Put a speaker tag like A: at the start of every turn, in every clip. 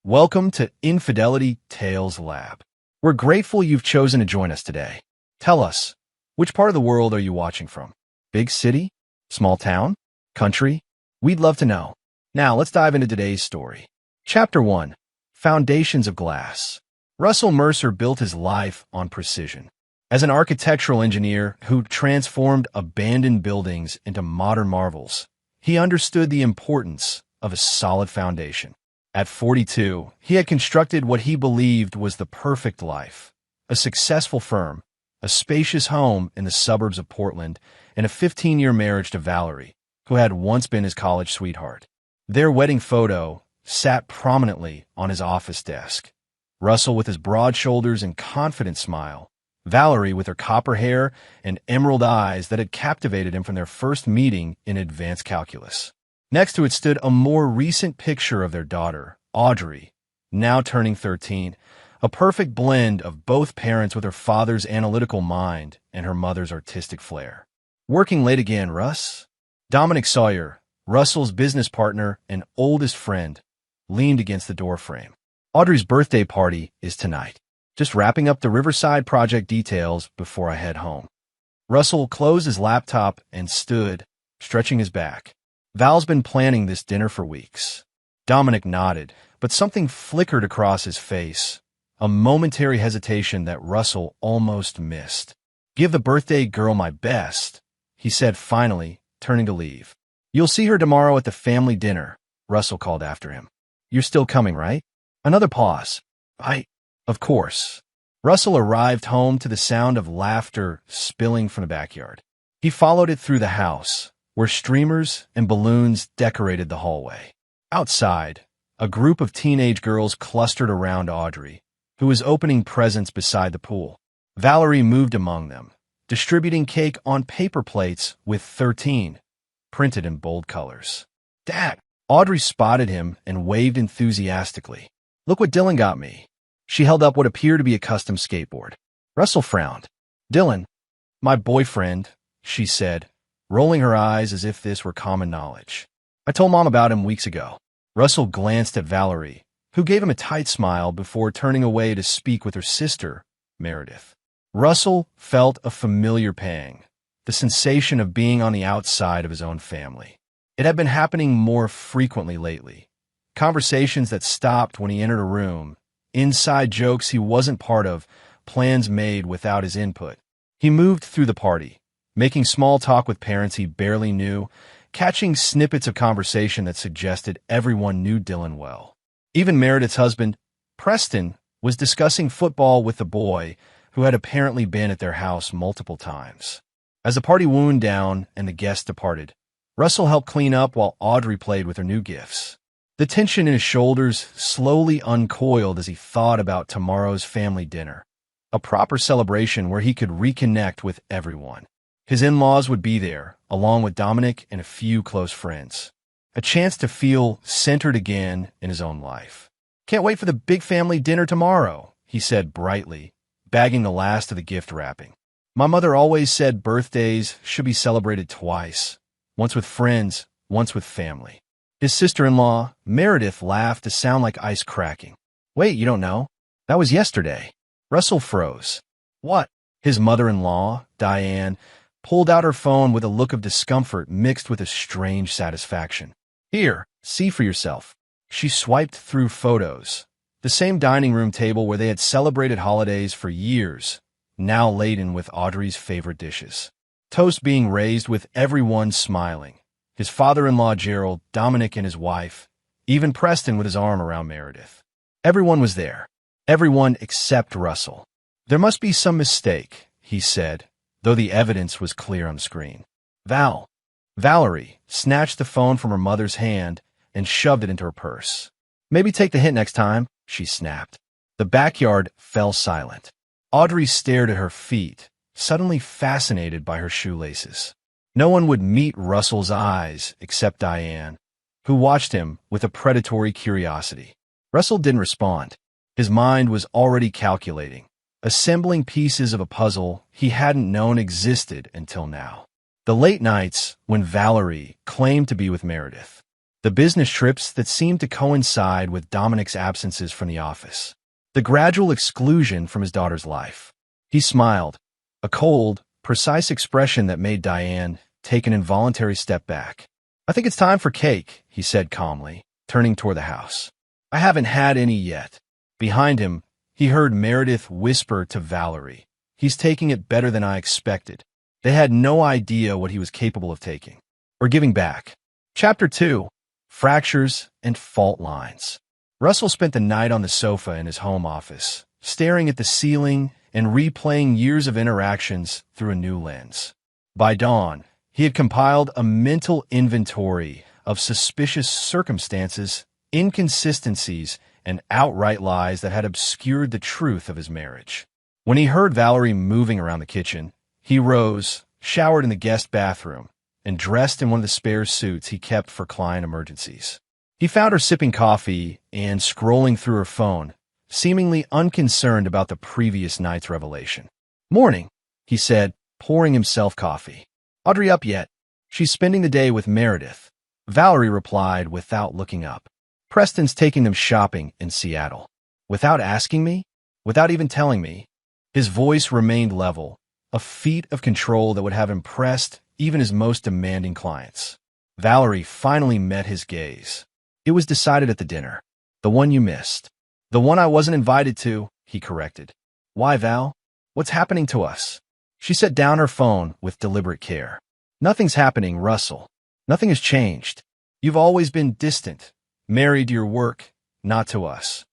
A: Welcome to Infidelity Tales Lab. We're grateful you've chosen to join us today. Tell us, which part of the world are you watching from? Big city? Small town? Country? We'd love to know. Now, let's dive into today's story. Chapter 1. Foundations of Glass. Russell Mercer built his life on precision. As an architectural engineer who transformed abandoned buildings into modern marvels, he understood the importance of a solid foundation. At 42, he had constructed what he believed was the perfect life: a successful firm, a spacious home in the suburbs of Portland, and a 15-year marriage to Valerie, who had once been his college sweetheart. Their wedding photo sat prominently on his office desk. Russell with his broad shoulders and confident smile, Valerie with her copper hair and emerald eyes that had captivated him from their first meeting in advanced calculus. Next to it stood a more recent picture of their daughter, Audrey, now turning 13, a perfect blend of both parents with her father's analytical mind and her mother's artistic flair. Working late again, Russ? Dominic Sawyer, Russell's business partner and oldest friend, leaned against the doorframe. Audrey's birthday party is tonight. Just wrapping up the Riverside project details before I head home. Russell closed his laptop and stood, stretching his back. Val's been planning this dinner for weeks. Dominic nodded, but something flickered across his face, a momentary hesitation that Russell almost missed. "Give the birthday girl my best," he said finally, turning to leave. "You'll see her tomorrow at the family dinner," Russell called after him. "You're still coming, right?" Another pause. Of course." Russell arrived home to the sound of laughter spilling from the backyard. He followed it through the house, where streamers and balloons decorated the hallway. Outside, a group of teenage girls clustered around Audrey, who was opening presents beside the pool. Valerie moved among them, distributing cake on paper plates with 13 printed in bold colors. "Dad!" Audrey spotted him and waved enthusiastically. "Look what Dylan got me." She held up what appeared to be a custom skateboard. Russell frowned. "Dylan, my boyfriend," she said, rolling her eyes as if this were common knowledge. "I told Mom about him weeks ago." Russell glanced at Valerie, who gave him a tight smile before turning away to speak with her sister, Meredith. Russell felt a familiar pang, the sensation of being on the outside of his own family. It had been happening more frequently lately. Conversations that stopped when he entered a room, inside jokes he wasn't part of, plans made without his input. He moved through the party, making small talk with parents he barely knew, catching snippets of conversation that suggested everyone knew Dylan well. Even Meredith's husband, Preston, was discussing football with the boy who had apparently been at their house multiple times. As the party wound down and the guests departed, Russell helped clean up while Audrey played with her new gifts. The tension in his shoulders slowly uncoiled as he thought about tomorrow's family dinner, a proper celebration where he could reconnect with everyone. His in-laws would be there, along with Dominic and a few close friends. A chance to feel centered again in his own life. "Can't wait for the big family dinner tomorrow," he said brightly, bagging the last of the gift wrapping. "My mother always said birthdays should be celebrated twice, once with friends, once with family." His sister-in-law, Meredith, laughed to sound like ice cracking. "Wait, you don't know? That was yesterday." Russell froze. "What?" His mother-in-law, Diane, pulled out her phone with a look of discomfort mixed with a strange satisfaction. "Here, see for yourself." She swiped through photos. The same dining room table where they had celebrated holidays for years, now laden with Audrey's favorite dishes. Toast being raised with everyone smiling. His father-in-law Gerald, Dominic and his wife, even Preston with his arm around Meredith. Everyone was there. Everyone except Russell. "There must be some mistake," he said, though the evidence was clear on screen. Valerie snatched the phone from her mother's hand and shoved it into her purse. "Maybe take the hint next time," she snapped. The backyard fell silent. Audrey stared at her feet, suddenly fascinated by her shoelaces. No one would meet Russell's eyes except Diane, who watched him with a predatory curiosity. Russell didn't respond. His mind was already calculating, assembling pieces of a puzzle he hadn't known existed until now. The late nights when Valerie claimed to be with Meredith. The business trips that seemed to coincide with Dominic's absences from the office. The gradual exclusion from his daughter's life. He smiled, a cold, precise expression that made Diane take an involuntary step back. "I think it's time for cake," he said calmly, turning toward the house. "I haven't had any yet." Behind him, he heard Meredith whisper to Valerie, "He's taking it better than I expected." They had no idea what he was capable of taking, or giving back. Chapter 2. Fractures and Fault Lines. Russell spent the night on the sofa in his home office, staring at the ceiling and replaying years of interactions through a new lens. By dawn, he had compiled a mental inventory of suspicious circumstances, inconsistencies, and outright lies that had obscured the truth of his marriage. When he heard Valerie moving around the kitchen, he rose, showered in the guest bathroom, and dressed in one of the spare suits he kept for client emergencies. He found her sipping coffee and scrolling through her phone, seemingly unconcerned about the previous night's revelation. "Morning," he said, pouring himself coffee. "Audrey up yet?" "She's spending the day with Meredith," Valerie replied without looking up. "Preston's taking them shopping in Seattle." "Without asking me? Without even telling me?" His voice remained level, a feat of control that would have impressed even his most demanding clients. Valerie finally met his gaze. "It was decided at the dinner. The one you missed." "The one I wasn't invited to," he corrected. "Why, Val? What's happening to us?" She set down her phone with deliberate care. "Nothing's happening, Russell. Nothing has changed. You've always been distant, married to your work, not to us.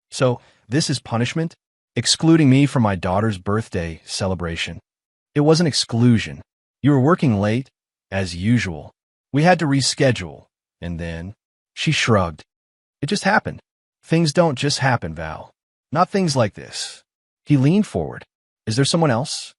A: So, this is punishment? Excluding me from my daughter's birthday celebration?" "It wasn't exclusion. You were working late, as usual. We had to reschedule, and then..." She shrugged. "It just happened. Things don't just happen, Val. Not things like this." He leaned forward. "Is there someone else?"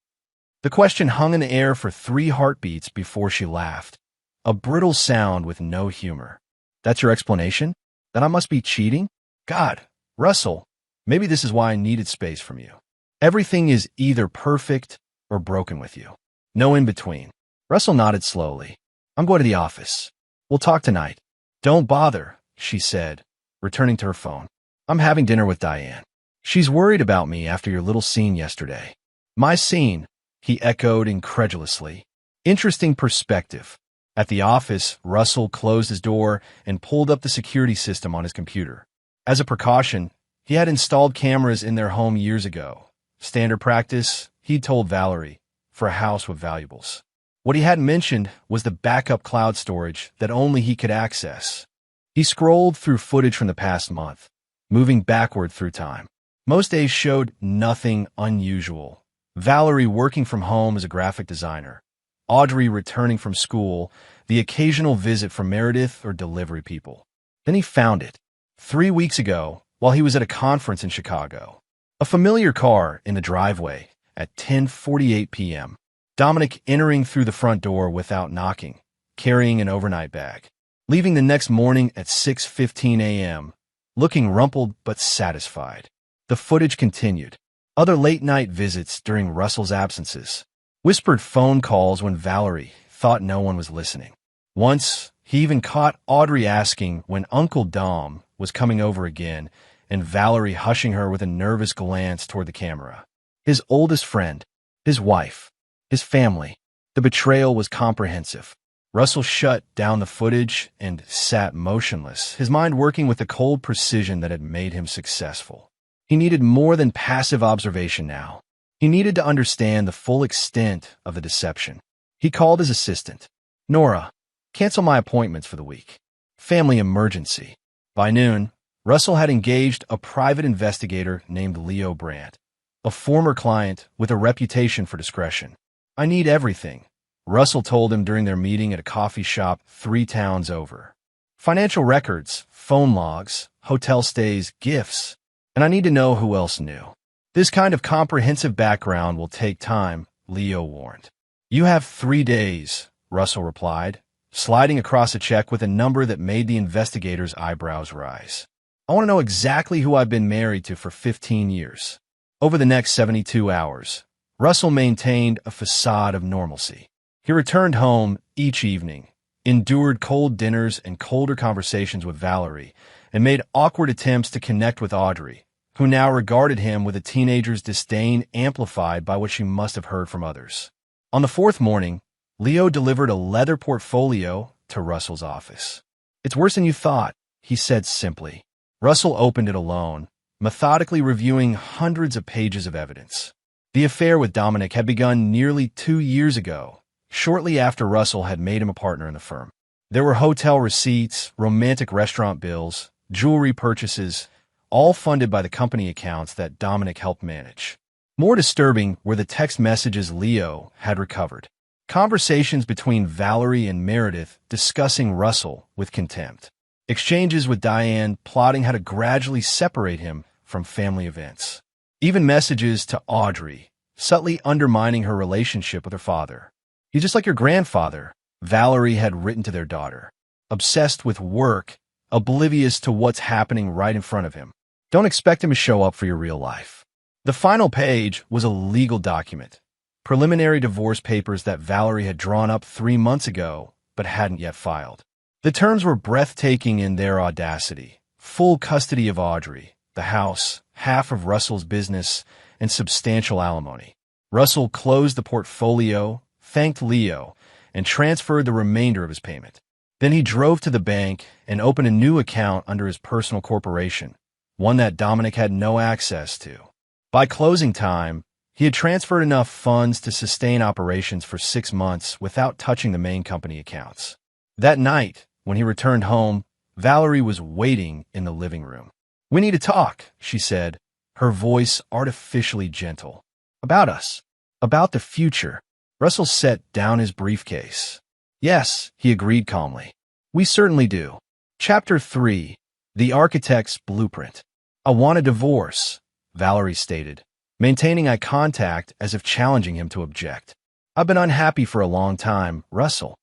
A: The question hung in the air for 3 heartbeats before she laughed. A brittle sound with no humor. "That's your explanation? That I must be cheating? God, Russell, maybe this is why I needed space from you. Everything is either perfect or broken with you. No in between." Russell nodded slowly. "I'm going to the office. We'll talk tonight." "Don't bother," she said, returning to her phone. "I'm having dinner with Diane. She's worried about me after your little scene yesterday." "My scene?" he echoed incredulously. Interesting perspective. At the office, Russell closed his door and pulled up the security system on his computer. As a precaution, he had installed cameras in their home years ago. Standard practice, he'd told Valerie, for a house with valuables. What he hadn't mentioned was the backup cloud storage that only he could access. He scrolled through footage from the past month, moving backward through time. Most days showed nothing unusual. Valerie working from home as a graphic designer, Audrey returning from school, the occasional visit from Meredith or delivery people. Then he found it. 3 weeks ago, while he was at a conference in Chicago. A familiar car in the driveway at 10:48 p.m. Dominic entering through the front door without knocking, carrying an overnight bag. Leaving the next morning at 6:15 a.m., looking rumpled but satisfied. The footage continued. Other late-night visits during Russell's absences. Whispered phone calls when Valerie thought no one was listening. Once, he even caught Audrey asking when Uncle Dom was coming over again, and Valerie hushing her with a nervous glance toward the camera. His oldest friend, his wife, his family. The betrayal was comprehensive. Russell shut down the footage and sat motionless, his mind working with the cold precision that had made him successful. He needed more than passive observation now. He needed to understand the full extent of the deception. He called his assistant. "Nora, cancel my appointments for the week. Family emergency." By noon, Russell had engaged a private investigator named Leo Brandt, a former client with a reputation for discretion. "I need everything," Russell told him during their meeting at a coffee shop 3 towns over. "Financial records, phone logs, hotel stays, gifts. And I need to know who else knew." "This kind of comprehensive background will take time," Leo warned. "You have 3 days," Russell replied, sliding across a check with a number that made the investigator's eyebrows rise. "I want to know exactly who I've been married to for 15 years. Over the next 72 hours, Russell maintained a facade of normalcy. He returned home each evening, endured cold dinners and colder conversations with Valerie, and made awkward attempts to connect with Audrey, who now regarded him with a teenager's disdain amplified by what she must have heard from others. On the fourth morning, Leo delivered a leather portfolio to Russell's office. "It's worse than you thought," he said simply. Russell opened it alone, methodically reviewing hundreds of pages of evidence. The affair with Dominic had begun nearly 2 years ago, shortly after Russell had made him a partner in the firm. There were hotel receipts, romantic restaurant bills, jewelry purchases, all funded by the company accounts that Dominic helped manage. More disturbing were the text messages Leo had recovered. Conversations between Valerie and Meredith discussing Russell with contempt. Exchanges with Diane plotting how to gradually separate him from family events. Even messages to Audrey, subtly undermining her relationship with her father. "He's just like your grandfather," Valerie had written to their daughter. "Obsessed with work, oblivious to what's happening right in front of him. Don't expect him to show up for your real life." The final page was a legal document. Preliminary divorce papers that Valerie had drawn up 3 months ago, but hadn't yet filed. The terms were breathtaking in their audacity. Full custody of Audrey, the house, half of Russell's business, and substantial alimony. Russell closed the portfolio, thanked Leo, and transferred the remainder of his payment. Then he drove to the bank and opened a new account under his personal corporation, one that Dominic had no access to. By closing time, he had transferred enough funds to sustain operations for 6 months without touching the main company accounts. That night, when he returned home, Valerie was waiting in the living room. "We need to talk," she said, her voice artificially gentle. "About us. About the future." Russell set down his briefcase. "Yes," he agreed calmly. "We certainly do." Chapter 3. The Architect's Blueprint. "I want a divorce," Valerie stated, maintaining eye contact as if challenging him to object. "I've been unhappy for a long time, Russell."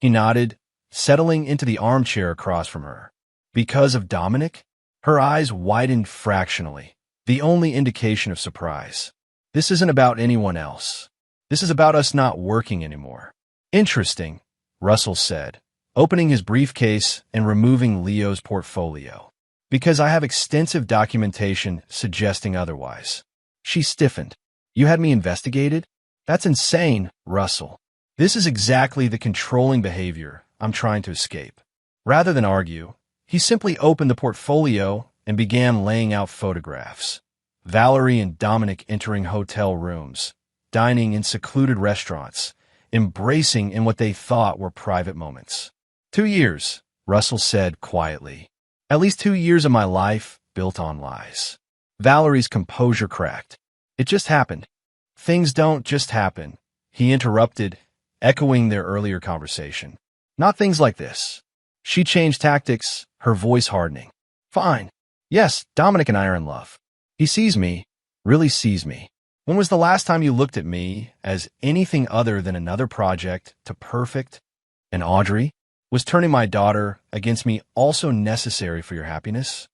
A: He nodded, settling into the armchair across from her. "Because of Dominic?" Her eyes widened fractionally, the only indication of surprise. "This isn't about anyone else. This is about us not working anymore." "Interesting," Russell said, opening his briefcase and removing Leo's portfolio. "Because I have extensive documentation suggesting otherwise." She stiffened. "You had me investigated?" "That's insane, Russell. This is exactly the controlling behavior I'm trying to escape." Rather than argue, he simply opened the portfolio and began laying out photographs. Valerie and Dominic entering hotel rooms, dining in secluded restaurants, embracing in what they thought were private moments. 2 years, Russell said quietly. "At least 2 years of my life built on lies." Valerie's composure cracked. "It just happened." "Things don't just happen," he interrupted, echoing their earlier conversation. "Not things like this." She changed tactics, her voice hardening. "Fine. Yes, Dominic and I are in love. He sees me, really sees me. When was the last time you looked at me as anything other than another project to perfect? And Audrey? Was turning my daughter against me also necessary for your happiness?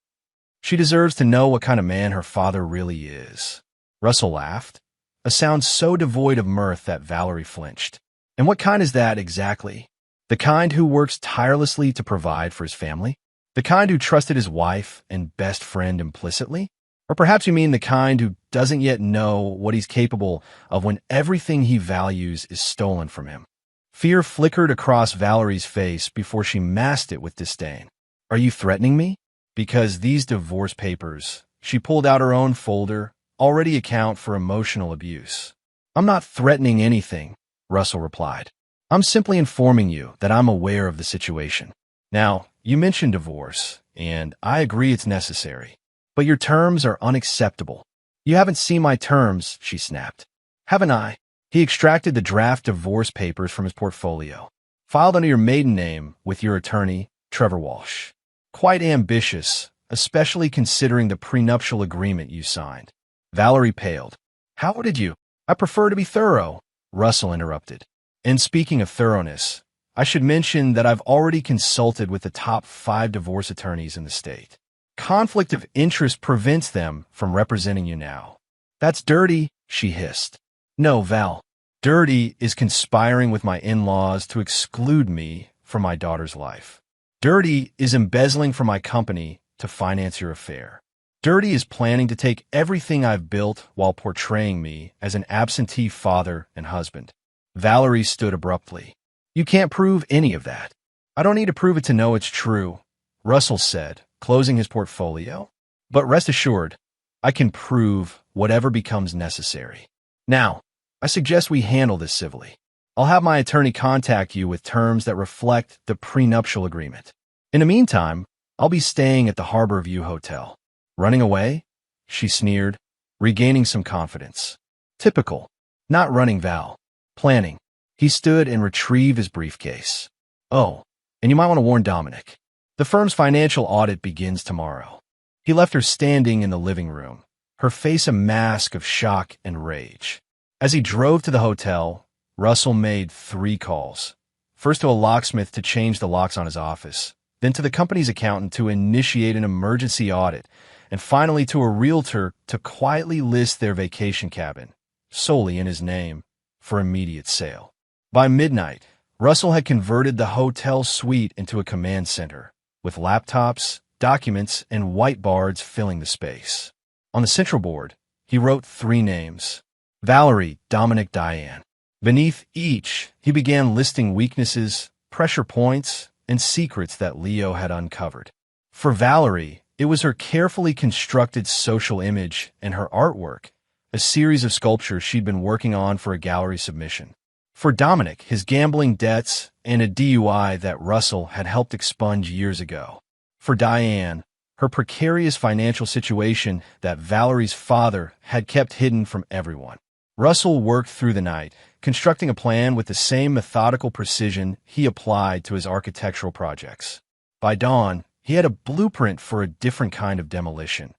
A: She deserves to know what kind of man her father really is." Russell laughed, a sound so devoid of mirth that Valerie flinched. "And what kind is that exactly? The kind who works tirelessly to provide for his family? The kind who trusted his wife and best friend implicitly? Or perhaps you mean the kind who doesn't yet know what he's capable of when everything he values is stolen from him?" Fear flickered across Valerie's face before she masked it with disdain. "Are you threatening me? Because these divorce papers," she pulled out her own folder, "already account for emotional abuse." "I'm not threatening anything," Russell replied. "I'm simply informing you that I'm aware of the situation. Now, you mentioned divorce, and I agree it's necessary. But your terms are unacceptable." "You haven't seen my terms," she snapped. "Haven't I?" He extracted the draft divorce papers from his portfolio. "Filed under your maiden name with your attorney, Trevor Walsh. Quite ambitious, especially considering the prenuptial agreement you signed." Valerie paled. "How did you?" "I prefer to be thorough," Russell interrupted. "And speaking of thoroughness, I should mention that I've already consulted with the top 5 divorce attorneys in the state. Conflict of interest prevents them from representing you now." "That's dirty," she hissed. "No, Val. Dirty is conspiring with my in-laws to exclude me for my daughter's life. Dirty is embezzling from my company to finance your affair. Dirty is planning to take everything I've built while portraying me as an absentee father and husband. Valerie stood abruptly. You can't prove any of that. I don't need to prove it to know it's true, Russell said, closing his portfolio. But rest assured, I can prove whatever becomes necessary. Now, I suggest we handle this civilly. I'll have my attorney contact you with terms that reflect the prenuptial agreement. In the meantime, I'll be staying at the Harbor View Hotel. Running away? She sneered, regaining some confidence. Typical. Not running, Val. Planning. He stood and retrieved his briefcase. Oh, and you might want to warn Dominic. The firm's financial audit begins tomorrow. He left her standing in the living room, her face a mask of shock and rage. As he drove to the hotel, Russell made 3 calls. First to a locksmith to change the locks on his office, then to the company's accountant to initiate an emergency audit, and finally to a realtor to quietly list their vacation cabin, solely in his name, for immediate sale. By midnight, Russell had converted the hotel suite into a command center, with laptops, documents, and whiteboards filling the space. On the central board, he wrote 3 names: Valerie, Dominic, Diane. Beneath each, he began listing weaknesses, pressure points, and secrets that Leo had uncovered. For Valerie, it was her carefully constructed social image and her artwork, a series of sculptures she'd been working on for a gallery submission. For Dominic, his gambling debts and a DUI that Russell had helped expunge years ago. For Diane, her precarious financial situation that Valerie's father had kept hidden from everyone. Russell worked through the night, constructing a plan with the same methodical precision he applied to his architectural projects. By dawn, he had a blueprint for a different kind of demolition,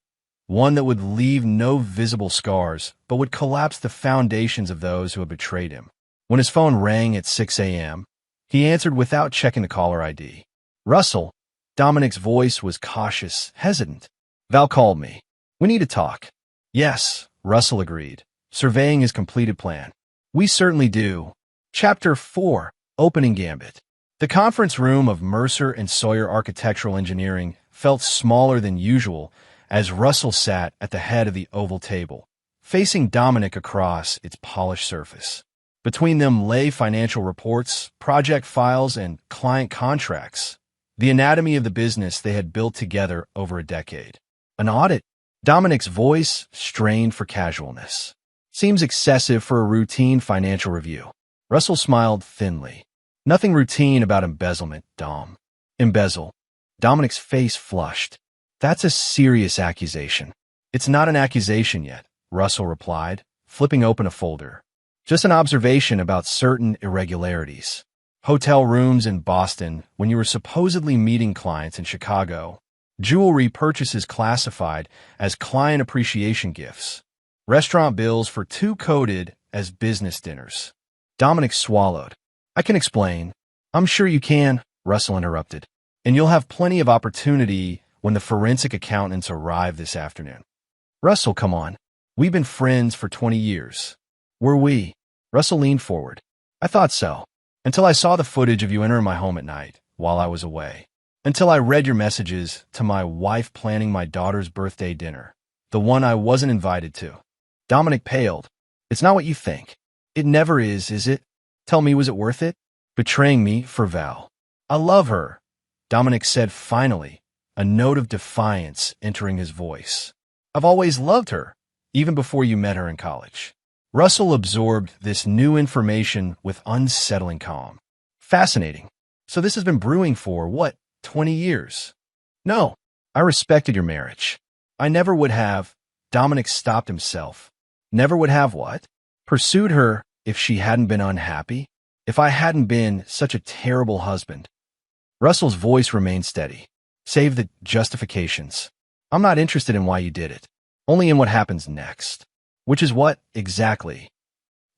A: one that would leave no visible scars, but would collapse the foundations of those who had betrayed him. When his phone rang at 6 a.m., he answered without checking the caller ID. Russell, Dominic's voice was cautious, hesitant. Val called me. We need to talk. Yes, Russell agreed, surveying his completed plan. We certainly do. Chapter 4, Opening Gambit. The conference room of Mercer and Sawyer Architectural Engineering felt smaller than usual as Russell sat at the head of the oval table, facing Dominic across its polished surface. Between them lay financial reports, project files, and client contracts, the anatomy of the business they had built together over a decade. An audit? Dominic's voice strained for casualness. Seems excessive for a routine financial review. Russell smiled thinly. Nothing routine about embezzlement, Dom. Embezzle. Dominic's face flushed. That's a serious accusation. It's not an accusation yet, Russell replied, flipping open a folder. Just an observation about certain irregularities. Hotel rooms in Boston when you were supposedly meeting clients in Chicago. Jewelry purchases classified as client appreciation gifts. Restaurant bills for 2 coded as business dinners. Dominic swallowed. I can explain. I'm sure you can, Russell interrupted. And you'll have plenty of opportunity when the forensic accountants arrive this afternoon. Russell, come on. We've been friends for 20 years. Were we? Russell leaned forward. I thought so. Until I saw the footage of you entering my home at night while I was away. Until I read your messages to my wife planning my daughter's birthday dinner. The one I wasn't invited to. Dominic paled. It's not what you think. It never is it? Tell me, was it worth it? Betraying me for Val. I love her, Dominic said finally, a note of defiance entering his voice. I've always loved her, even before you met her in college. Russell absorbed this new information with unsettling calm. Fascinating. So this has been brewing for, what, 20 years? No, I respected your marriage. I never would have. Dominic stopped himself. Never would have what? Pursued her if she hadn't been unhappy? If I hadn't been such a terrible husband? Russell's voice remained steady. Save the justifications. I'm not interested in why you did it. Only in what happens next. Which is what, exactly?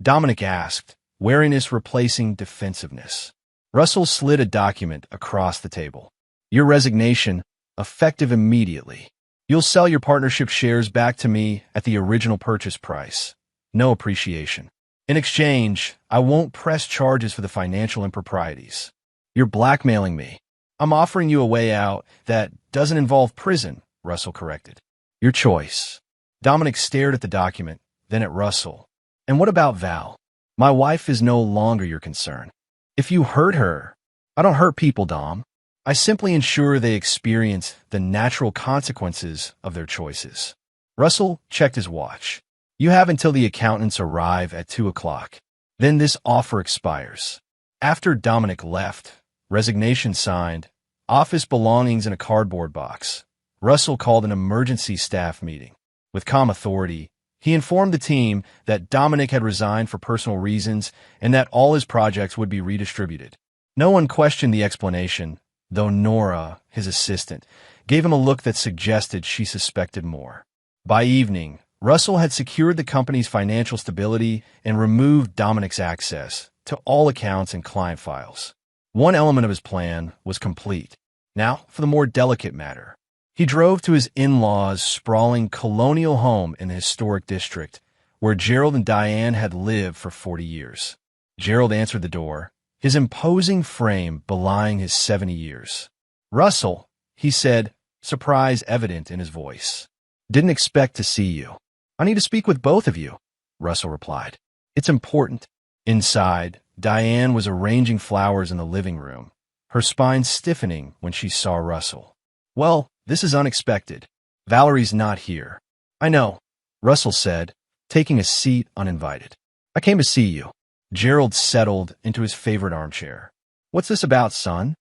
A: Dominic asked, wariness replacing defensiveness. Russell slid a document across the table. Your resignation, effective immediately. You'll sell your partnership shares back to me at the original purchase price. No appreciation. In exchange, I won't press charges for the financial improprieties. You're blackmailing me. I'm offering you a way out that doesn't involve prison, Russell corrected. Your choice. Dominic stared at the document, then at Russell. And what about Val? My wife is no longer your concern. If you hurt her, I don't hurt people, Dom. I simply ensure they experience the natural consequences of their choices. Russell checked his watch. You have until the accountants arrive at 2 o'clock. Then this offer expires. After Dominic left, resignation signed, office belongings in a cardboard box, Russell called an emergency staff meeting. With calm authority, he informed the team that Dominic had resigned for personal reasons and that all his projects would be redistributed. No one questioned the explanation, though Nora, his assistant, gave him a look that suggested she suspected more. By evening, Russell had secured the company's financial stability and removed Dominic's access to all accounts and client files. One element of his plan was complete. Now, for the more delicate matter. He drove to his in-laws' sprawling colonial home in the historic district, where Gerald and Diane had lived for 40 years. Gerald answered the door, his imposing frame belying his 70 years. Russell, he said, surprise evident in his voice. Didn't expect to see you. I need to speak with both of you, Russell replied. It's important. Inside, Diane was arranging flowers in the living room, her spine stiffening when she saw Russell. Well, this is unexpected. Valerie's not here. I know, Russell said, taking a seat uninvited. I came to see you. Gerald settled into his favorite armchair. What's this about, son?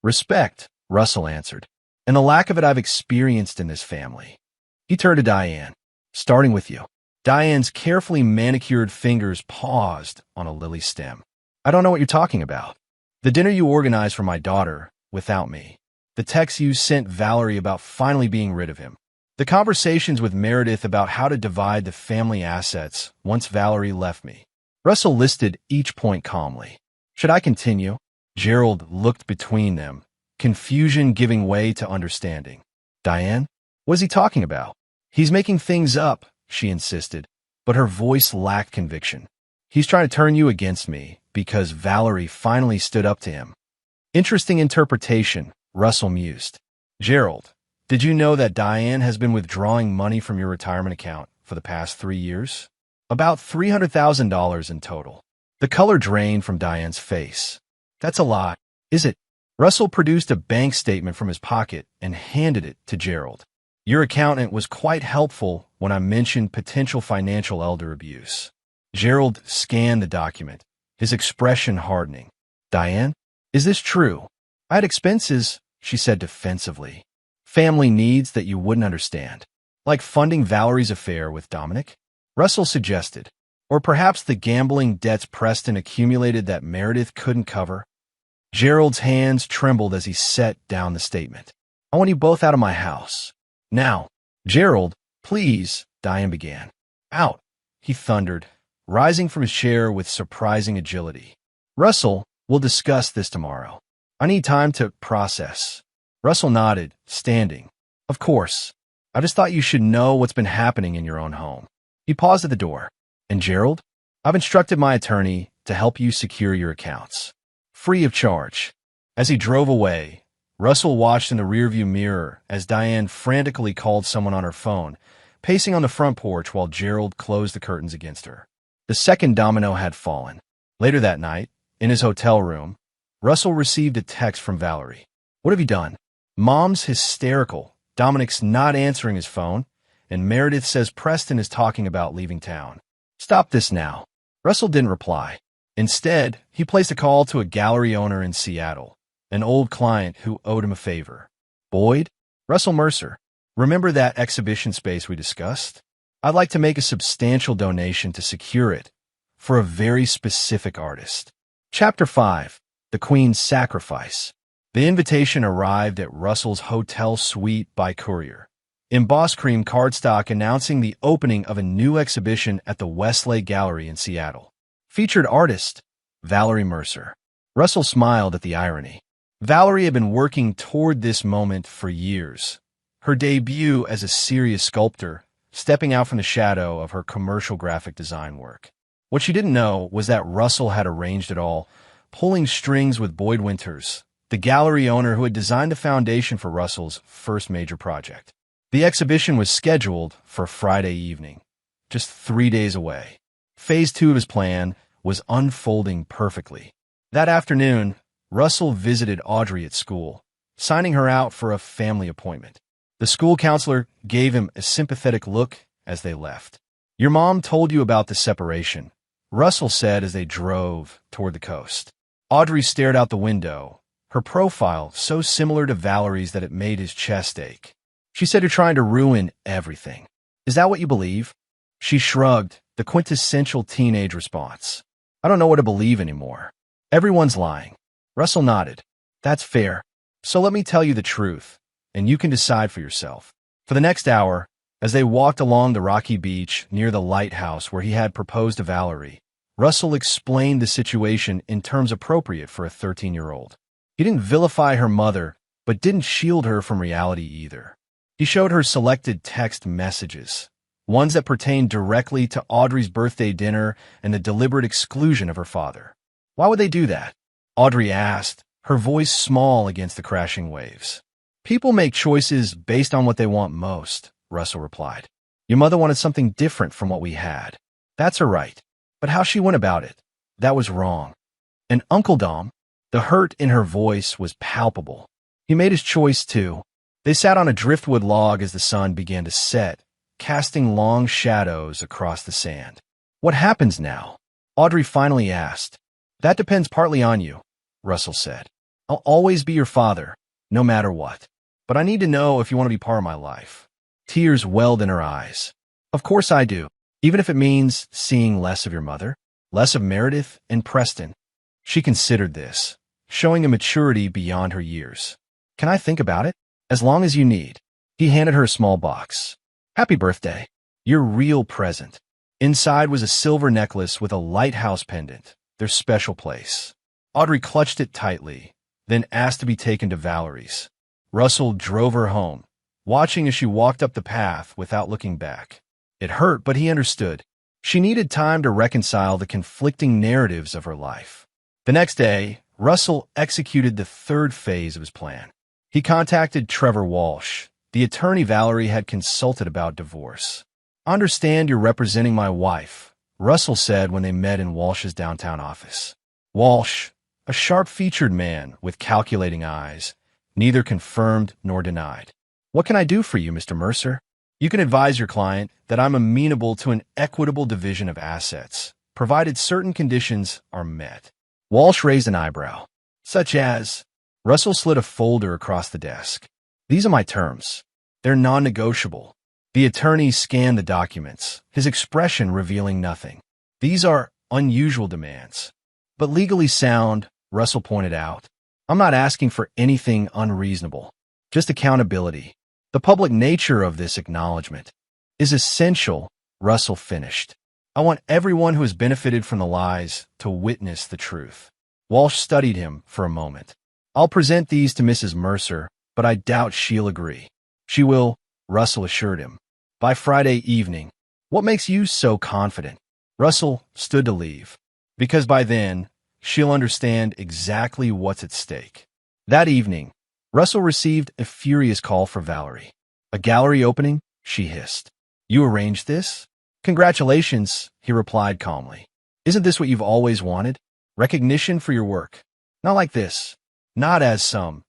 A: Respect, Russell answered, and the lack of it I've experienced in this family. He turned to Diane. Starting with you. Diane's carefully manicured fingers paused on a lily stem. I don't know what you're talking about. The dinner you organized for my daughter, without me. The text you sent Valerie about finally being rid of him. The conversations with Meredith about how to divide the family assets once Valerie left me. Russell listed each point calmly. Should I continue? Gerald looked between them, confusion giving way to understanding. Diane? What is he talking about? He's making things up, she insisted, but her voice lacked conviction. He's trying to turn you against me because Valerie finally stood up to him. Interesting interpretation, Russell mused. Gerald, did you know that Diane has been withdrawing money from your retirement account for the past 3 years? About $300,000 in total. The color drained from Diane's face. That's a lot, is it? Russell produced a bank statement from his pocket and handed it to Gerald. Your accountant was quite helpful when I mentioned potential financial elder abuse. Gerald scanned the document, his expression hardening. Diane, is this true? I had expenses, she said defensively. Family needs that you wouldn't understand. Like funding Valerie's affair with Dominic? Russell suggested. Or perhaps the gambling debts Preston accumulated that Meredith couldn't cover? Gerald's hands trembled as he set down the statement. I want you both out of my house. Now, Gerald, please, Diane began. Out, he thundered, rising from his chair with surprising agility. Russell, we'll discuss this tomorrow. I need time to process. Russell nodded, standing. Of course. I just thought you should know what's been happening in your own home. He paused at the door. And Gerald, I've instructed my attorney to help you secure your accounts. Free of charge. As he drove away, Russell watched in the rearview mirror as Diane frantically called someone on her phone, pacing on the front porch while Gerald closed the curtains against her. The second domino had fallen. Later that night, in his hotel room, Russell received a text from Valerie. What have you done? Mom's hysterical. Dominic's not answering his phone, and Meredith says Preston is talking about leaving town. Stop this now. Russell didn't reply. Instead, he placed a call to a gallery owner in Seattle, an old client who owed him a favor. Boyd? Russell Mercer. Remember that exhibition space we discussed? I'd like to make a substantial donation to secure it for a very specific artist. Chapter 5. The Queen's Sacrifice. The invitation arrived at Russell's hotel suite by courier. Embossed cream cardstock announcing the opening of a new exhibition at the Westlake Gallery in Seattle. Featured artist, Valerie Mercer. Russell smiled at the irony. Valerie had been working toward this moment for years. Her debut as a serious sculptor, stepping out from the shadow of her commercial graphic design work. What she didn't know was that Russell had arranged it all, pulling strings with Boyd Winters, the gallery owner who had designed the foundation for Russell's first major project. The exhibition was scheduled for Friday evening, just 3 days away. Phase 2 of his plan was unfolding perfectly. That afternoon, Russell visited Audrey at school, signing her out for a family appointment. The school counselor gave him a sympathetic look as they left. "Your mom told you about the separation," Russell said as they drove toward the coast. Audrey stared out the window, her profile so similar to Valerie's that it made his chest ache. "She said you're trying to ruin everything. Is that what you believe?" She shrugged, the quintessential teenage response. "I don't know what to believe anymore. Everyone's lying." Russell nodded. "That's fair. So let me tell you the truth, and you can decide for yourself." For the next hour, as they walked along the rocky beach near the lighthouse where he had proposed to Valerie, Russell explained the situation in terms appropriate for a 13-year-old. He didn't vilify her mother, but didn't shield her from reality either. He showed her selected text messages, ones that pertained directly to Audrey's birthday dinner and the deliberate exclusion of her father. "Why would they do that?" Audrey asked, her voice small against the crashing waves. "People make choices based on what they want most," Russell replied. "Your mother wanted something different from what we had. That's her right. But how she went about it, that was wrong." And Uncle Dom, the hurt in her voice was palpable. He made his choice too. They sat on a driftwood log as the sun began to set, casting long shadows across the sand. "What happens now?" Audrey finally asked. "That depends partly on you," Russell said. "I'll always be your father, no matter what. But I need to know if you want to be part of my life." Tears welled in her eyes. "Of course I do, even if it means seeing less of your mother, less of Meredith and Preston." She considered this, showing a maturity beyond her years. "Can I think about it?" "As long as you need." He handed her a small box. "Happy birthday. Your real present." Inside was a silver necklace with a lighthouse pendant, their special place. Audrey clutched it tightly, then asked to be taken to Valerie's. Russell drove her home, watching as she walked up the path without looking back. It hurt, but he understood. She needed time to reconcile the conflicting narratives of her life. The next day, Russell executed the third phase of his plan. He contacted Trevor Walsh, the attorney Valerie had consulted about divorce. "I understand you're representing my wife," Russell said when they met in Walsh's downtown office. Walsh, a sharp-featured man with calculating eyes, neither confirmed nor denied. "What can I do for you, Mr. Mercer?" "You can advise your client that I'm amenable to an equitable division of assets, provided certain conditions are met." Walsh raised an eyebrow. "Such as?" Russell slid a folder across the desk. "These are my terms. They're non-negotiable." The attorney scanned the documents, his expression revealing nothing. "These are unusual demands, but legally sound," Russell pointed out. "I'm not asking for anything unreasonable, just accountability. The public nature of this acknowledgement is essential," Russell finished. "I want everyone who has benefited from the lies to witness the truth." Walsh studied him for a moment. "I'll present these to Mrs. Mercer, but I doubt she'll agree." "She will," Russell assured him. "By Friday evening." "What makes you so confident?" Russell stood to leave. "Because by then, she'll understand exactly what's at stake." That evening, Russell received a furious call for Valerie. "A gallery opening?" she hissed. "You arranged this?" "Congratulations," he replied calmly. "Isn't this what you've always wanted? Recognition for your work. Not like this. Not as some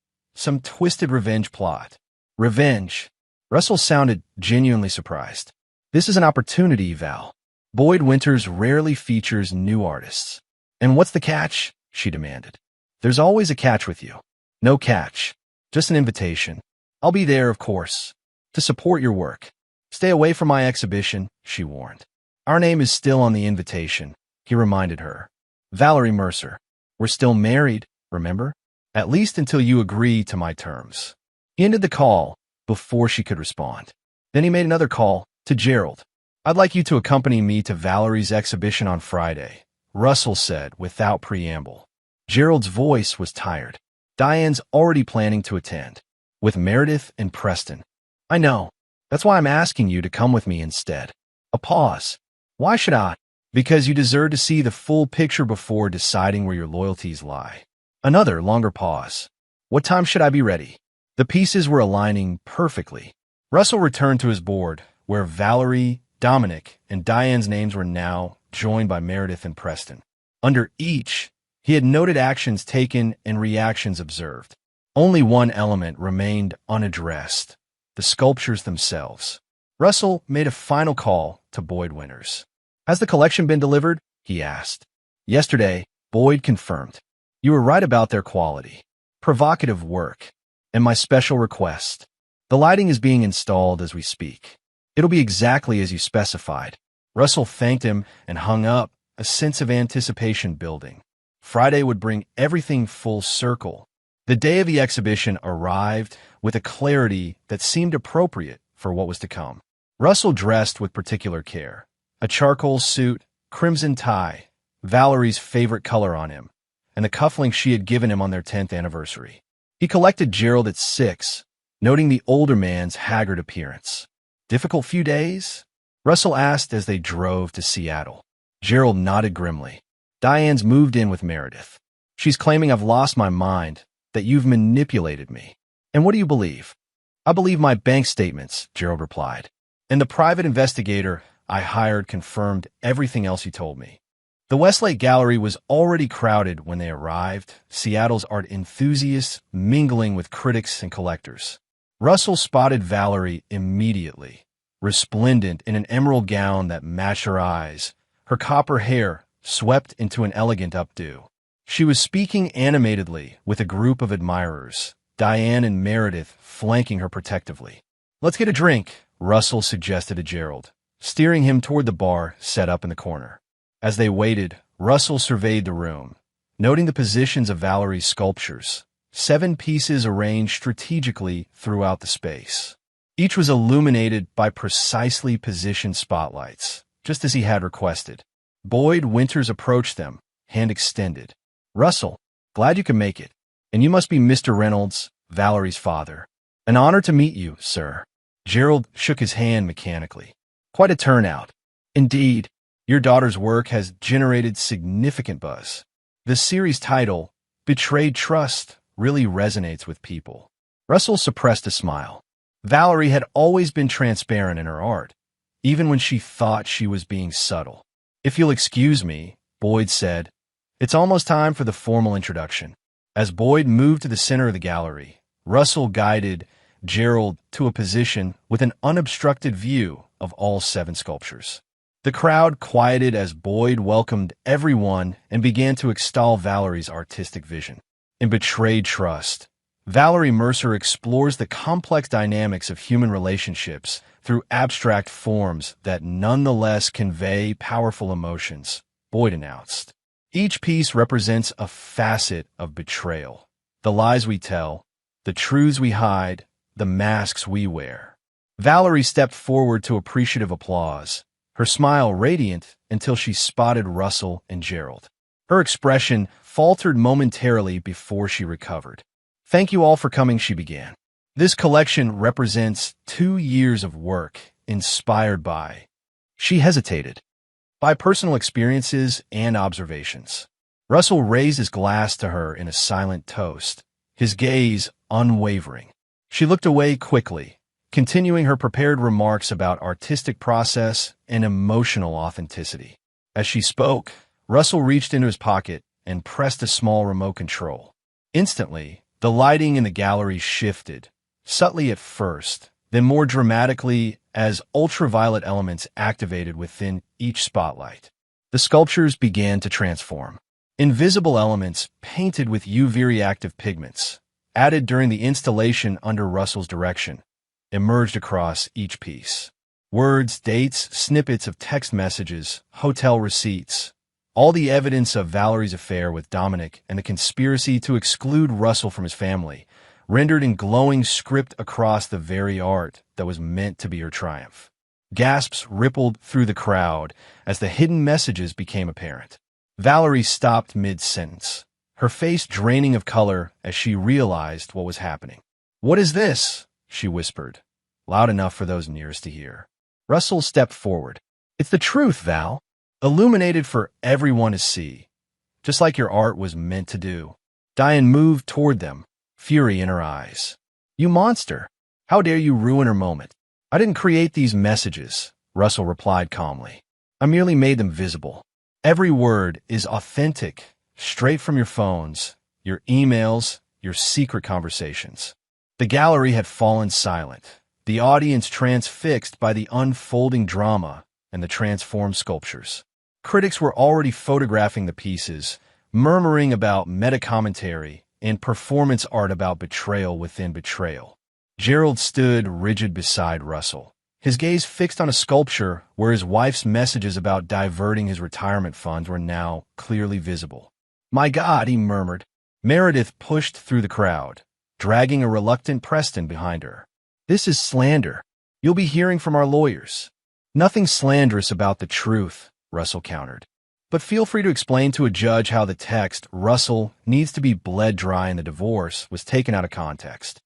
A: twisted revenge plot." "Revenge?" Russell sounded genuinely surprised. "This is an opportunity, Val. Boyd Winters rarely features new artists." "And what's the catch?" she demanded. "There's always a catch with you." "No catch. Just an invitation. I'll be there, of course, to support your work." "Stay away from my exhibition," she warned. "Our name is still on the invitation," he reminded her. "Valerie Mercer. We're still married, remember? At least until you agree to my terms." He ended the call before she could respond. Then he made another call to Gerald. "I'd like you to accompany me to Valerie's exhibition on Friday," Russell said without preamble. Gerald's voice was tired. "Diane's already planning to attend, with Meredith and Preston." "I know. That's why I'm asking you to come with me instead." A pause. "Why should I?" Because you deserve to see the full picture before deciding where your loyalties lie. Another longer pause. What time should I be ready? The pieces were aligning perfectly. Russell returned to his board, where Valerie, Dominic, and Diane's names were now joined by Meredith and Preston. Under each, he had noted actions taken and reactions observed. Only one element remained unaddressed: the sculptures themselves. Russell made a final call to Boyd Winters. Has the collection been delivered? He asked. Yesterday, Boyd confirmed. You were right about their quality. Provocative work. And my special request. The lighting is being installed as we speak. It'll be exactly as you specified. Russell thanked him and hung up, a sense of anticipation building. Friday would bring everything full circle. The day of the exhibition arrived with a clarity that seemed appropriate for what was to come. Russell dressed with particular care. A charcoal suit, crimson tie, Valerie's favorite color on him, and the cufflinks she had given him on their 10th anniversary. He collected Gerald at 6, noting the older man's haggard appearance. Difficult few days? Russell asked as they drove to Seattle. Gerald nodded grimly. Diane's moved in with Meredith. She's claiming I've lost my mind, that you've manipulated me. And what do you believe? I believe my bank statements, Gerald replied. And the private investigator I hired confirmed everything else you told me. The Westlake Gallery was already crowded when they arrived, Seattle's art enthusiasts mingling with critics and collectors. Russell spotted Valerie immediately, resplendent in an emerald gown that matched her eyes, her copper hair swept into an elegant updo. She was speaking animatedly with a group of admirers, Diane and Meredith flanking her protectively. Let's get a drink, Russell suggested to Gerald, steering him toward the bar set up in the corner. As they waited, Russell surveyed the room, noting the positions of Valerie's sculptures, 7 pieces arranged strategically throughout the space. Each was illuminated by precisely positioned spotlights, just as he had requested. Boyd Winters approached them, hand extended. Russell, glad you can make it. And you must be Mr. Reynolds, Valerie's father. An honor to meet you, sir. Gerald shook his hand mechanically. Quite a turnout. Indeed, your daughter's work has generated significant buzz. The series title, Betrayed Trust, really resonates with people. Russell suppressed a smile. Valerie had always been transparent in her art, even when she thought she was being subtle. If you'll excuse me, Boyd said, it's almost time for the formal introduction. As Boyd moved to the center of the gallery, Russell guided Gerald to a position with an unobstructed view of all 7 sculptures. The crowd quieted as Boyd welcomed everyone and began to extol Valerie's artistic vision. In Betrayed Trust, Valerie Mercer explores the complex dynamics of human relationships through abstract forms that nonetheless convey powerful emotions, Boyd announced. Each piece represents a facet of betrayal. The lies we tell, the truths we hide, the masks we wear. Valerie stepped forward to appreciative applause, her smile radiant until she spotted Russell and Gerald. Her expression faltered momentarily before she recovered. Thank you all for coming, she began. This collection represents 2 years of work inspired by, she hesitated, by personal experiences and observations. Russell raised his glass to her in a silent toast, his gaze unwavering. She looked away quickly, continuing her prepared remarks about artistic process and emotional authenticity. As she spoke, Russell reached into his pocket and pressed a small remote control. Instantly, the lighting in the gallery shifted, subtly at first, then more dramatically as ultraviolet elements activated within each spotlight. The sculptures began to transform. Invisible elements painted with UV-reactive pigments, added during the installation under Russell's direction, emerged across each piece. Words, dates, snippets of text messages, hotel receipts, all the evidence of Valerie's affair with Dominic and the conspiracy to exclude Russell from his family, rendered in glowing script across the very art that was meant to be her triumph. Gasps rippled through the crowd as the hidden messages became apparent. Valerie stopped mid-sentence, her face draining of color as she realized what was happening. "What is this?" she whispered, loud enough for those nearest to hear. Russell stepped forward. "It's the truth, Val. illuminated for everyone to see, just like your art was meant to do. Diane moved toward them, fury in her eyes. You monster! How dare you ruin her moment? I didn't create these messages, Russell replied calmly. I merely made them visible. Every word is authentic, straight from your phones, your emails, your secret conversations. The gallery had fallen silent, the audience transfixed by the unfolding drama and the transformed sculptures. Critics were already photographing the pieces, murmuring about meta-commentary and performance art about betrayal within betrayal. Gerald stood rigid beside Russell, his gaze fixed on a sculpture where his wife's messages about diverting his retirement funds were now clearly visible. My God, he murmured. Meredith pushed through the crowd, dragging a reluctant Preston behind her. This is slander. You'll be hearing from our lawyers. Nothing slanderous about the truth, Russell countered. But feel free to explain to a judge how the text, Russell needs to be bled dry in the divorce, was taken out of context.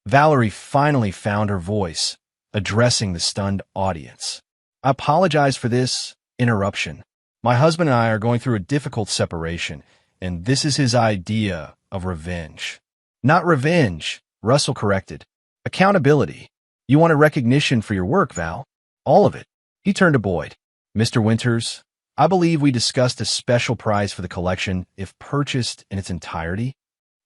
A: Valerie finally found her voice, addressing the stunned audience. I apologize for this interruption. My husband and I are going through a difficult separation, and this is his idea of revenge. Not revenge, Russell corrected. Accountability. You want a recognition for your work, Val? All of it. He turned to Boyd. Mr. Winters, I believe we discussed a special prize for the collection if purchased in its entirety.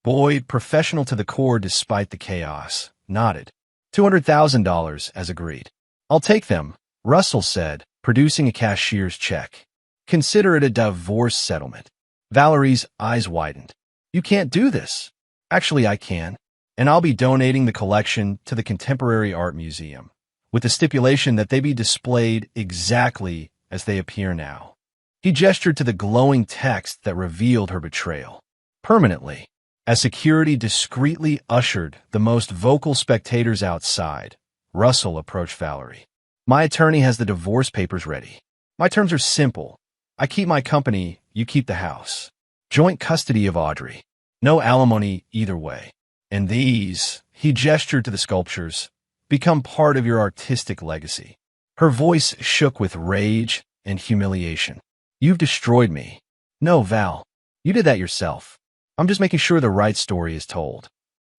A: Boyd, professional to the core despite the chaos, nodded. $200,000 as agreed. I'll take them, Russell said, producing a cashier's check. Consider it a divorce settlement. Valerie's eyes widened. You can't do this. Actually, I can. And I'll be donating the collection to the Contemporary Art Museum, with the stipulation that they be displayed exactly as they appear now. He gestured to the glowing text that revealed her betrayal. Permanently, as security discreetly ushered the most vocal spectators outside, Russell approached Valerie. My attorney has the divorce papers ready. My terms are simple. I keep my company, you keep the house. Joint custody of Audrey. No alimony either way. And these, he gestured to the sculptures, become part of your artistic legacy. Her voice shook with rage and humiliation. You've destroyed me. No, Val, you did that yourself. I'm just making sure the right story is told.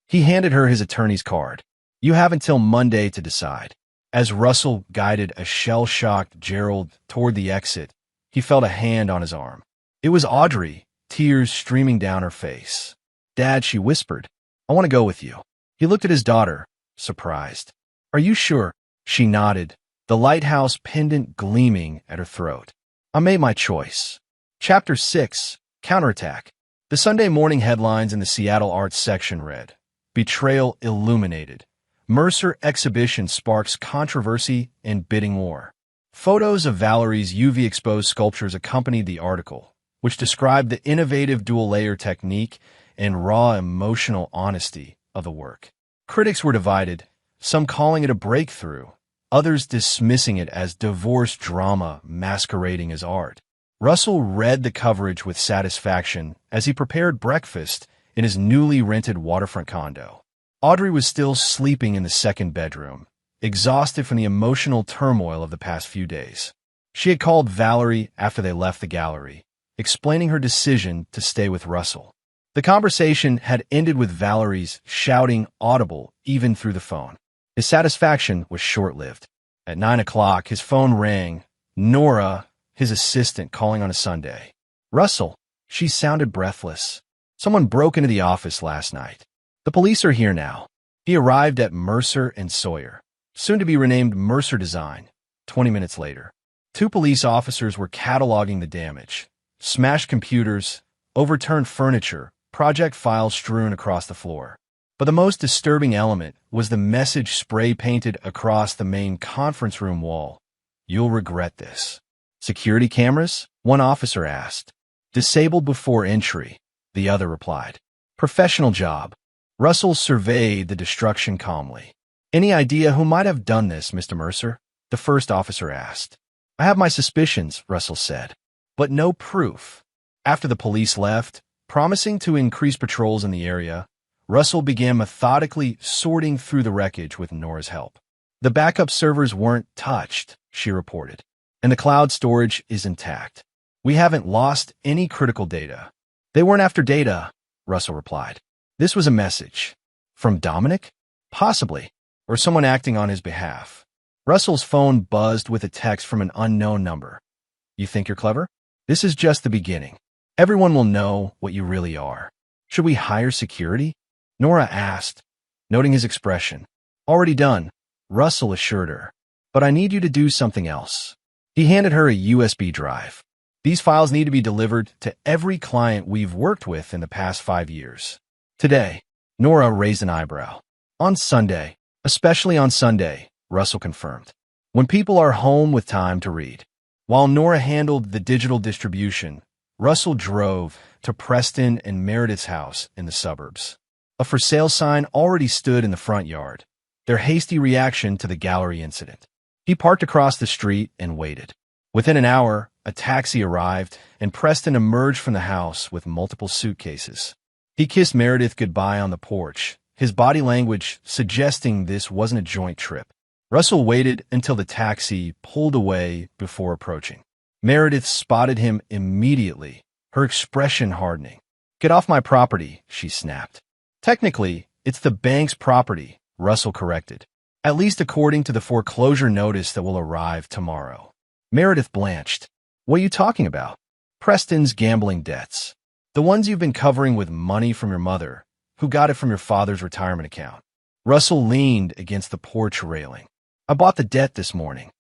A: He handed her his attorney's card. You have until Monday to decide. As Russell guided a shell-shocked Gerald toward the exit, he felt a hand on his arm. It was Audrey, tears streaming down her face. Dad, she whispered, I want to go with you. He looked at his daughter, surprised. Are you sure? She nodded, the lighthouse pendant gleaming at her throat. I made my choice. Chapter 6, Counterattack. The Sunday morning headlines in the Seattle Arts section read, Betrayal Illuminated. Mercer exhibition sparks controversy and bidding war. Photos of Valerie's UV-exposed sculptures accompanied the article, which described the innovative dual-layer technique and raw emotional honesty of the work. Critics were divided, some calling it a breakthrough, others dismissing it as divorce drama masquerading as art. Russell read the coverage with satisfaction as he prepared breakfast in his newly rented waterfront condo. Audrey was still sleeping in the second bedroom, exhausted from the emotional turmoil of the past few days. She had called Valerie after they left the gallery, explaining her decision to stay with Russell. The conversation had ended with Valerie's shouting audible even through the phone. His satisfaction was short-lived. At 9 o'clock, his phone rang. Nora, his assistant, calling on a Sunday. Russell, she sounded breathless. Someone broke into the office last night. The police are here now. He arrived at Mercer and Sawyer, soon to be renamed Mercer Design. 20 minutes later, 2 police officers were cataloging the damage. Smashed computers, overturned furniture, project files strewn across the floor. But the most disturbing element was the message spray-painted across the main conference room wall. You'll regret this. Security cameras? One officer asked. Disabled before entry, the other replied. Professional job. Russell surveyed the destruction calmly. Any idea who might have done this, Mr. Mercer? The first officer asked. I have my suspicions, Russell said, but no proof. After the police left, promising to increase patrols in the area, Russell began methodically sorting through the wreckage with Nora's help. The backup servers weren't touched, she reported. and the cloud storage is intact. We haven't lost any critical data. They weren't after data, Russell replied. This was a message. From Dominic? Possibly. Or someone acting on his behalf. Russell's phone buzzed with a text from an unknown number. You think you're clever? This is just the beginning. Everyone will know what you really are. Should we hire security? Nora asked, noting his expression. Already done, Russell assured her. But I need you to do something else. He handed her a USB drive. These files need to be delivered to every client we've worked with in the past 5 years. Today, Nora raised an eyebrow. On Sunday, especially on Sunday, Russell confirmed. When people are home with time to read. While Nora handled the digital distribution, Russell drove to Preston and Meredith's house in the suburbs. A for sale sign already stood in the front yard, their hasty reaction to the gallery incident. He parked across the street and waited. Within an hour, a taxi arrived, and Preston emerged from the house with multiple suitcases. He kissed Meredith goodbye on the porch, his body language suggesting this wasn't a joint trip. Russell waited until the taxi pulled away before approaching. Meredith spotted him immediately, her expression hardening. Get off my property, she snapped. Technically, it's the bank's property, Russell corrected. At least according to the foreclosure notice that will arrive tomorrow. Meredith blanched. What are you talking about? Preston's gambling debts. The ones you've been covering with money from your mother, who got it from your father's retirement account. Russell leaned against the porch railing. I bought the debt this morning.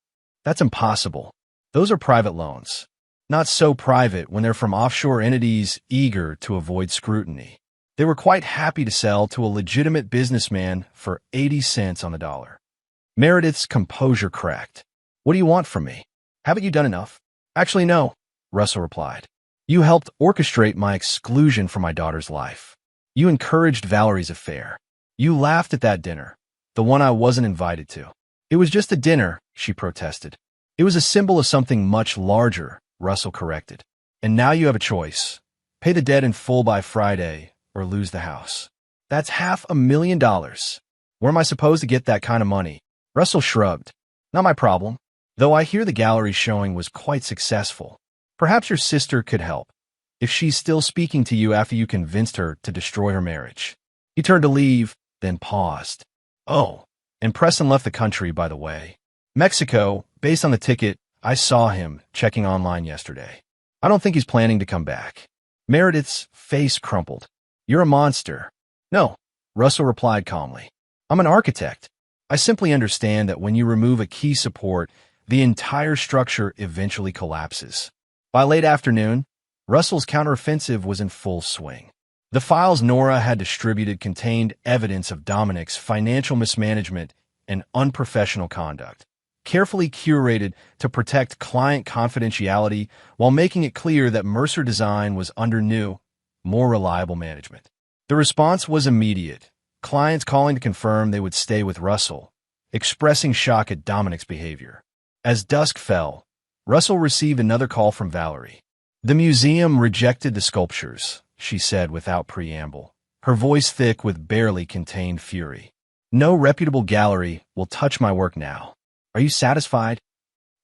A: That's impossible. Those are private loans. Not so private when they're from offshore entities eager to avoid scrutiny. They were quite happy to sell to a legitimate businessman for 80 cents on the dollar. Meredith's composure cracked. What do you want from me? Haven't you done enough? Actually, no, Russell replied. You helped orchestrate my exclusion from my daughter's life. You encouraged Valerie's affair. You laughed at that dinner, the one I wasn't invited to. It was just a dinner, she protested. It was a symbol of something much larger, Russell corrected. And now you have a choice. Pay the debt in full by Friday or lose the house. That's $500,000. Where am I supposed to get that kind of money? Russell shrugged. Not my problem. Though I hear the gallery showing was quite successful. Perhaps your sister could help, if she's still speaking to you after you convinced her to destroy her marriage. He turned to leave, then paused. Oh, and Preston left the country, by the way. Mexico, based on the ticket, I saw him checking online yesterday. I don't think he's planning to come back. Meredith's face crumpled. You're a monster. No, Russell replied calmly. I'm an architect. I simply understand that when you remove a key support, the entire structure eventually collapses. By late afternoon, Russell's counteroffensive was in full swing. The files Nora had distributed contained evidence of Dominic's financial mismanagement and unprofessional conduct, carefully curated to protect client confidentiality while making it clear that Mercer Design was under new, more reliable management. The response was immediate, clients calling to confirm they would stay with Russell, expressing shock at Dominic's behavior. As dusk fell, Russell received another call from Valerie. The museum rejected the sculptures, she said without preamble, her voice thick with barely contained fury. No reputable gallery will touch my work now. Are you satisfied?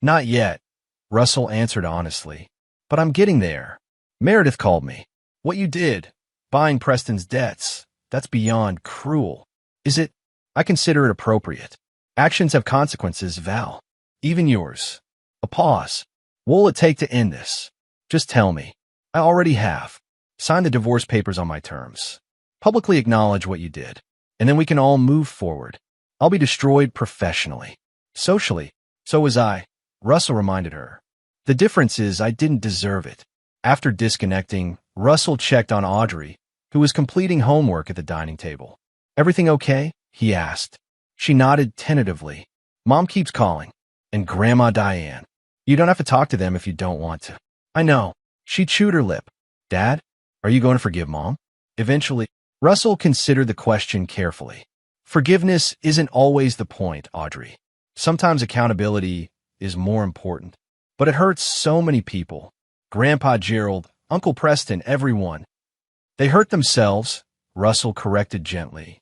A: Not yet, Russell answered honestly. But I'm getting there. Meredith called me. What you did, buying Preston's debts, that's beyond cruel. Is it? I consider it appropriate. Actions have consequences, Val. Even yours. A pause. What will it take to end this? Just tell me. I already have. Sign the divorce papers on my terms. Publicly acknowledge what you did. And then we can all move forward. I'll be destroyed professionally. Socially, so was I, Russell reminded her. The difference is I didn't deserve it. After disconnecting, Russell checked on Audrey, who was completing homework at the dining table. Everything okay? He asked. She nodded tentatively. Mom keeps calling. And Grandma Diane. You don't have to talk to them if you don't want to. I know. She chewed her lip. Dad, are you going to forgive Mom? Eventually, Russell considered the question carefully. Forgiveness isn't always the point, Audrey. Sometimes accountability is more important. But it hurts so many people. Grandpa Gerald, Uncle Preston, everyone. They hurt themselves, Russell corrected gently.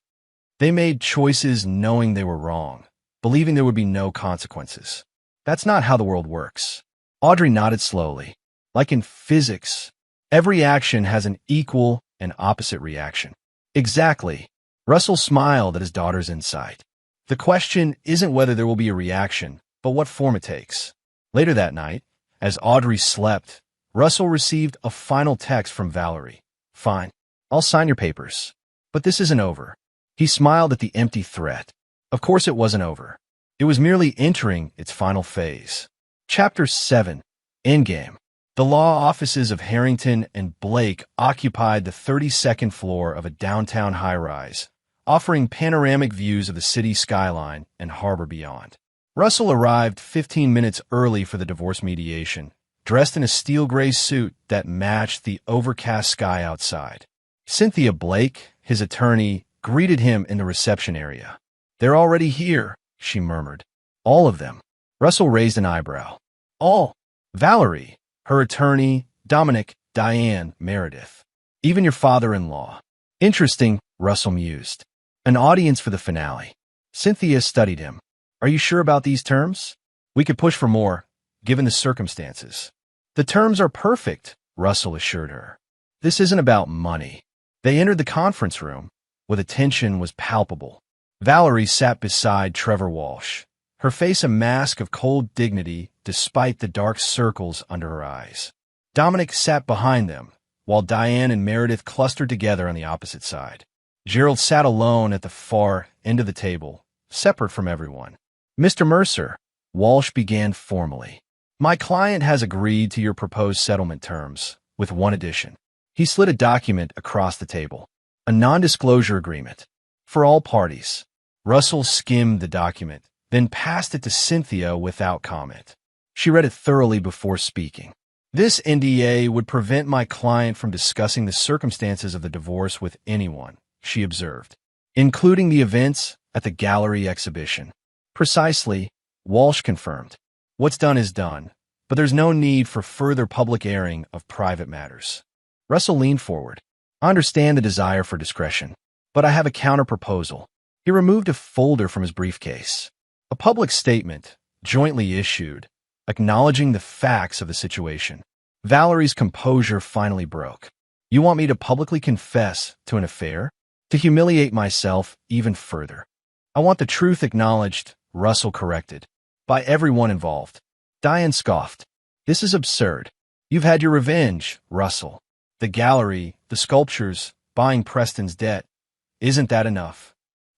A: They made choices knowing they were wrong, believing there would be no consequences. That's not how the world works. Audrey nodded slowly. Like in physics, every action has an equal and opposite reaction. Exactly. Russell smiled at his daughter's insight. The question isn't whether there will be a reaction, but what form it takes. Later that night, as Audrey slept, Russell received a final text from Valerie. Fine. I'll sign your papers. But this isn't over. He smiled at the empty threat. Of course it wasn't over. It was merely entering its final phase. Chapter 7. Endgame. The law offices of Harrington and Blake occupied the 32nd floor of a downtown high-rise, offering panoramic views of the city skyline and harbor beyond. Russell arrived 15 minutes early for the divorce mediation, dressed in a steel gray suit that matched the overcast sky outside. Cynthia Blake, his attorney, greeted him in the reception area. "They're already here," she murmured. "All of them." Russell raised an eyebrow. "All?" "Valerie, her attorney, Dominic, Diane, Meredith. Even your father-in-law." "Interesting," Russell mused. "An audience for the finale." Cynthia studied him. "Are you sure about these terms? We could push for more, given the circumstances." "The terms are perfect," Russell assured her. "This isn't about money." They entered the conference room, where the tension was palpable. Valerie sat beside Trevor Walsh, her face a mask of cold dignity despite the dark circles under her eyes. Dominic sat behind them, while Diane and Meredith clustered together on the opposite side. Gerald sat alone at the far end of the table, separate from everyone. "Mr. Mercer," Walsh began formally, "my client has agreed to your proposed settlement terms, with one addition." He slid a document across the table. "A non-disclosure agreement. For all parties." Russell skimmed the document, then passed it to Cynthia without comment. She read it thoroughly before speaking. "This NDA would prevent my client from discussing the circumstances of the divorce with anyone," she observed, "including the events at the gallery exhibition." "Precisely," Walsh confirmed. "What's done is done, but there's no need for further public airing of private matters." Russell leaned forward. "I understand the desire for discretion, but I have a counter-proposal." He removed a folder from his briefcase. A public statement, jointly issued, acknowledging the facts of the situation. Valerie's composure finally broke. "You want me to publicly confess to an affair? To humiliate myself even further?" "I want the truth acknowledged," Russell corrected, "by everyone involved." Diane scoffed. "This is absurd. You've had your revenge, Russell. The gallery, the sculptures, buying Preston's debt. Isn't that enough?"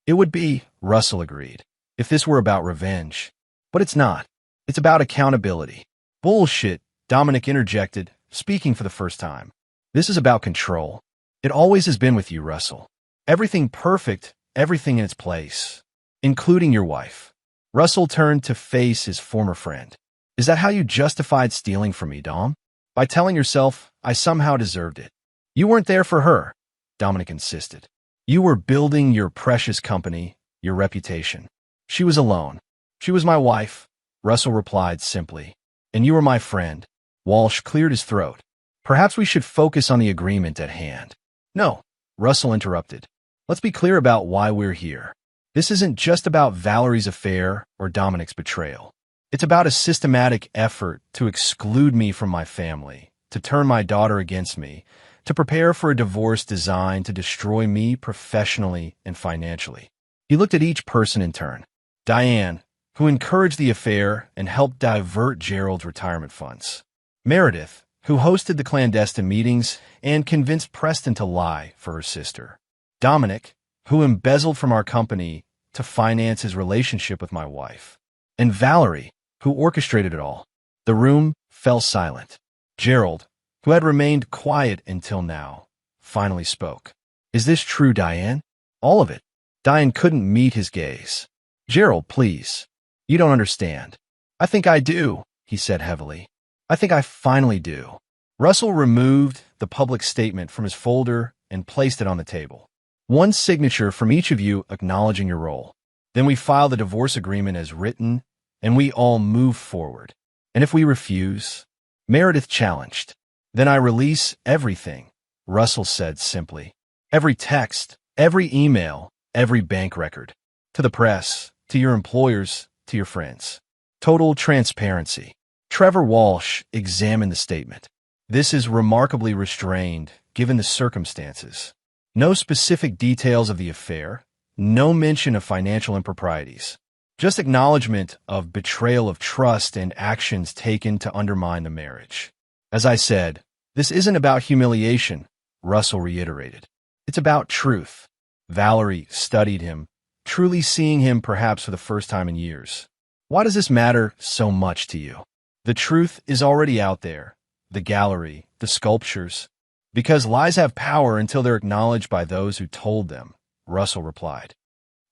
A: "It would be," Russell agreed, "if this were about revenge. But it's not. It's about accountability." "Bullshit," Dominic interjected, speaking for the first time. "This is about control. It always has been with you, Russell. Everything perfect, everything in its place, including your wife." Russell turned to face his former friend. "Is that how you justified stealing from me, Dom? By telling yourself I somehow deserved it?" "You weren't there for her," Dominic insisted. "You were building your precious company, your reputation. She was alone. She was my wife," Russell replied simply. "And you were my friend." Walsh cleared his throat. "Perhaps we should focus on the agreement at hand." "No," Russell interrupted. "Let's be clear about why we're here. This isn't just about Valerie's affair or Dominic's betrayal. It's about a systematic effort to exclude me from my family, to turn my daughter against me, to prepare for a divorce designed to destroy me professionally and financially." He looked at each person in turn. Diane, who encouraged the affair and helped divert Gerald's retirement funds. Meredith, who hosted the clandestine meetings and convinced Preston to lie for her sister. Dominic, who embezzled from our company to finance his relationship with my wife. And Valerie, who orchestrated it all. The room fell silent. Gerald, who had remained quiet until now, finally spoke. "Is this true, Diane? All of it?" Diane couldn't meet his gaze. "Gerald, please. You don't understand." "I think I do," he said heavily. "I think I finally do." Russell removed the public statement from his folder and placed it on the table. "One signature from each of you acknowledging your role. Then we file the divorce agreement as written, and we all move forward. And if we refuse?" Meredith challenged. "Then I release everything," Russell said simply. "Every text, every email, every bank record. To the press, to your employers, to your friends. Total transparency. Trevor Walsh examined the statement. This is remarkably restrained, given the circumstances. No specific details of the affair, no mention of financial improprieties. Just acknowledgement of betrayal of trust and actions taken to undermine the marriage. As I said, this isn't about humiliation, Russell reiterated. It's about truth. Valerie studied him, truly seeing him perhaps for the first time in years. Why does this matter so much to you? The truth is already out there. The gallery, the sculptures. Because lies have power until they're acknowledged by those who told them, Russell replied.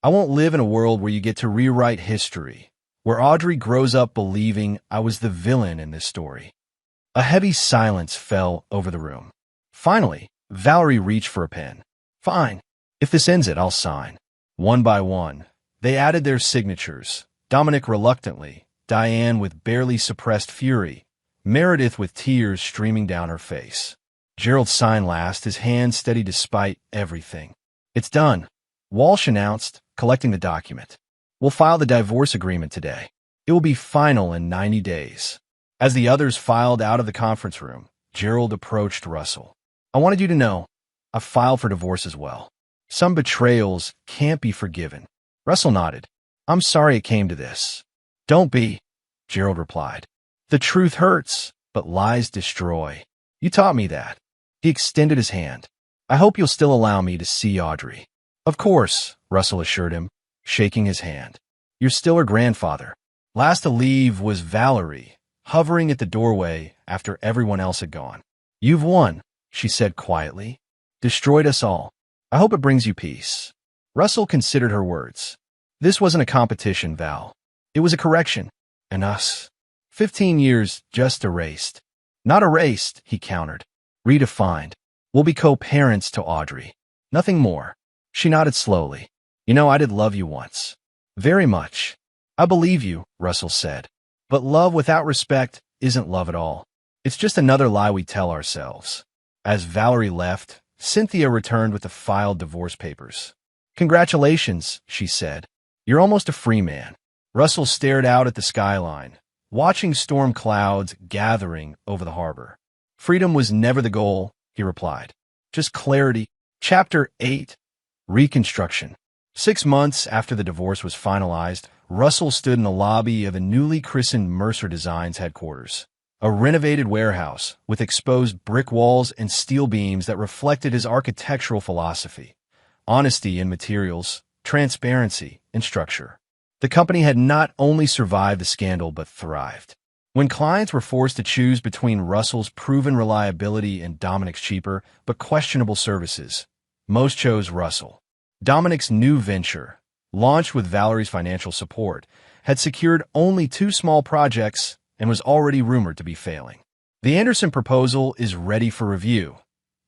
A: I won't live in a world where you get to rewrite history, where Audrey grows up believing I was the villain in this story. A heavy silence fell over the room. Finally, Valerie reached for a pen. Fine. If this ends it, I'll sign. One by one, they added their signatures. Dominic reluctantly, Diane with barely suppressed fury, Meredith with tears streaming down her face. Gerald signed last, his hand steady despite everything. It's done, Walsh announced, collecting the document. We'll file the divorce agreement today. It will be final in 90 days. As the others filed out of the conference room, Gerald approached Russell. I wanted you to know, I filed for divorce as well. Some betrayals can't be forgiven. Russell nodded. I'm sorry it came to this. Don't be, Gerald replied. The truth hurts, but lies destroy. You taught me that. He extended his hand. I hope you'll still allow me to see Audrey. Of course, Russell assured him, shaking his hand. You're still her grandfather. Last to leave was Valerie, hovering at the doorway after everyone else had gone. You've won, she said quietly. Destroyed us all. I hope it brings you peace. Russell considered her words. This wasn't a competition, Val. It was a correction. And us. 15 years just erased. Not erased, he countered. Redefined. We'll be co-parents to Audrey. Nothing more. She nodded slowly. You know, I did love you once. Very much. I believe you, Russell said. But love without respect isn't love at all. It's just another lie we tell ourselves. As Valerie left, Cynthia returned with the filed divorce papers. Congratulations, she said. You're almost a free man. Russell stared out at the skyline, watching storm clouds gathering over the harbor. Freedom was never the goal, he replied. Just clarity. Chapter 8. Reconstruction. 6 months after the divorce was finalized, Russell stood in the lobby of the newly christened Mercer Designs headquarters, a renovated warehouse with exposed brick walls and steel beams that reflected his architectural philosophy, honesty in materials, transparency in structure. The company had not only survived the scandal but thrived. When clients were forced to choose between Russell's proven reliability and Dominic's cheaper but questionable services, most chose Russell. Dominic's new venture, launched with Valerie's financial support, had secured only 2 small projects and was already rumored to be failing. The Anderson proposal is ready for review,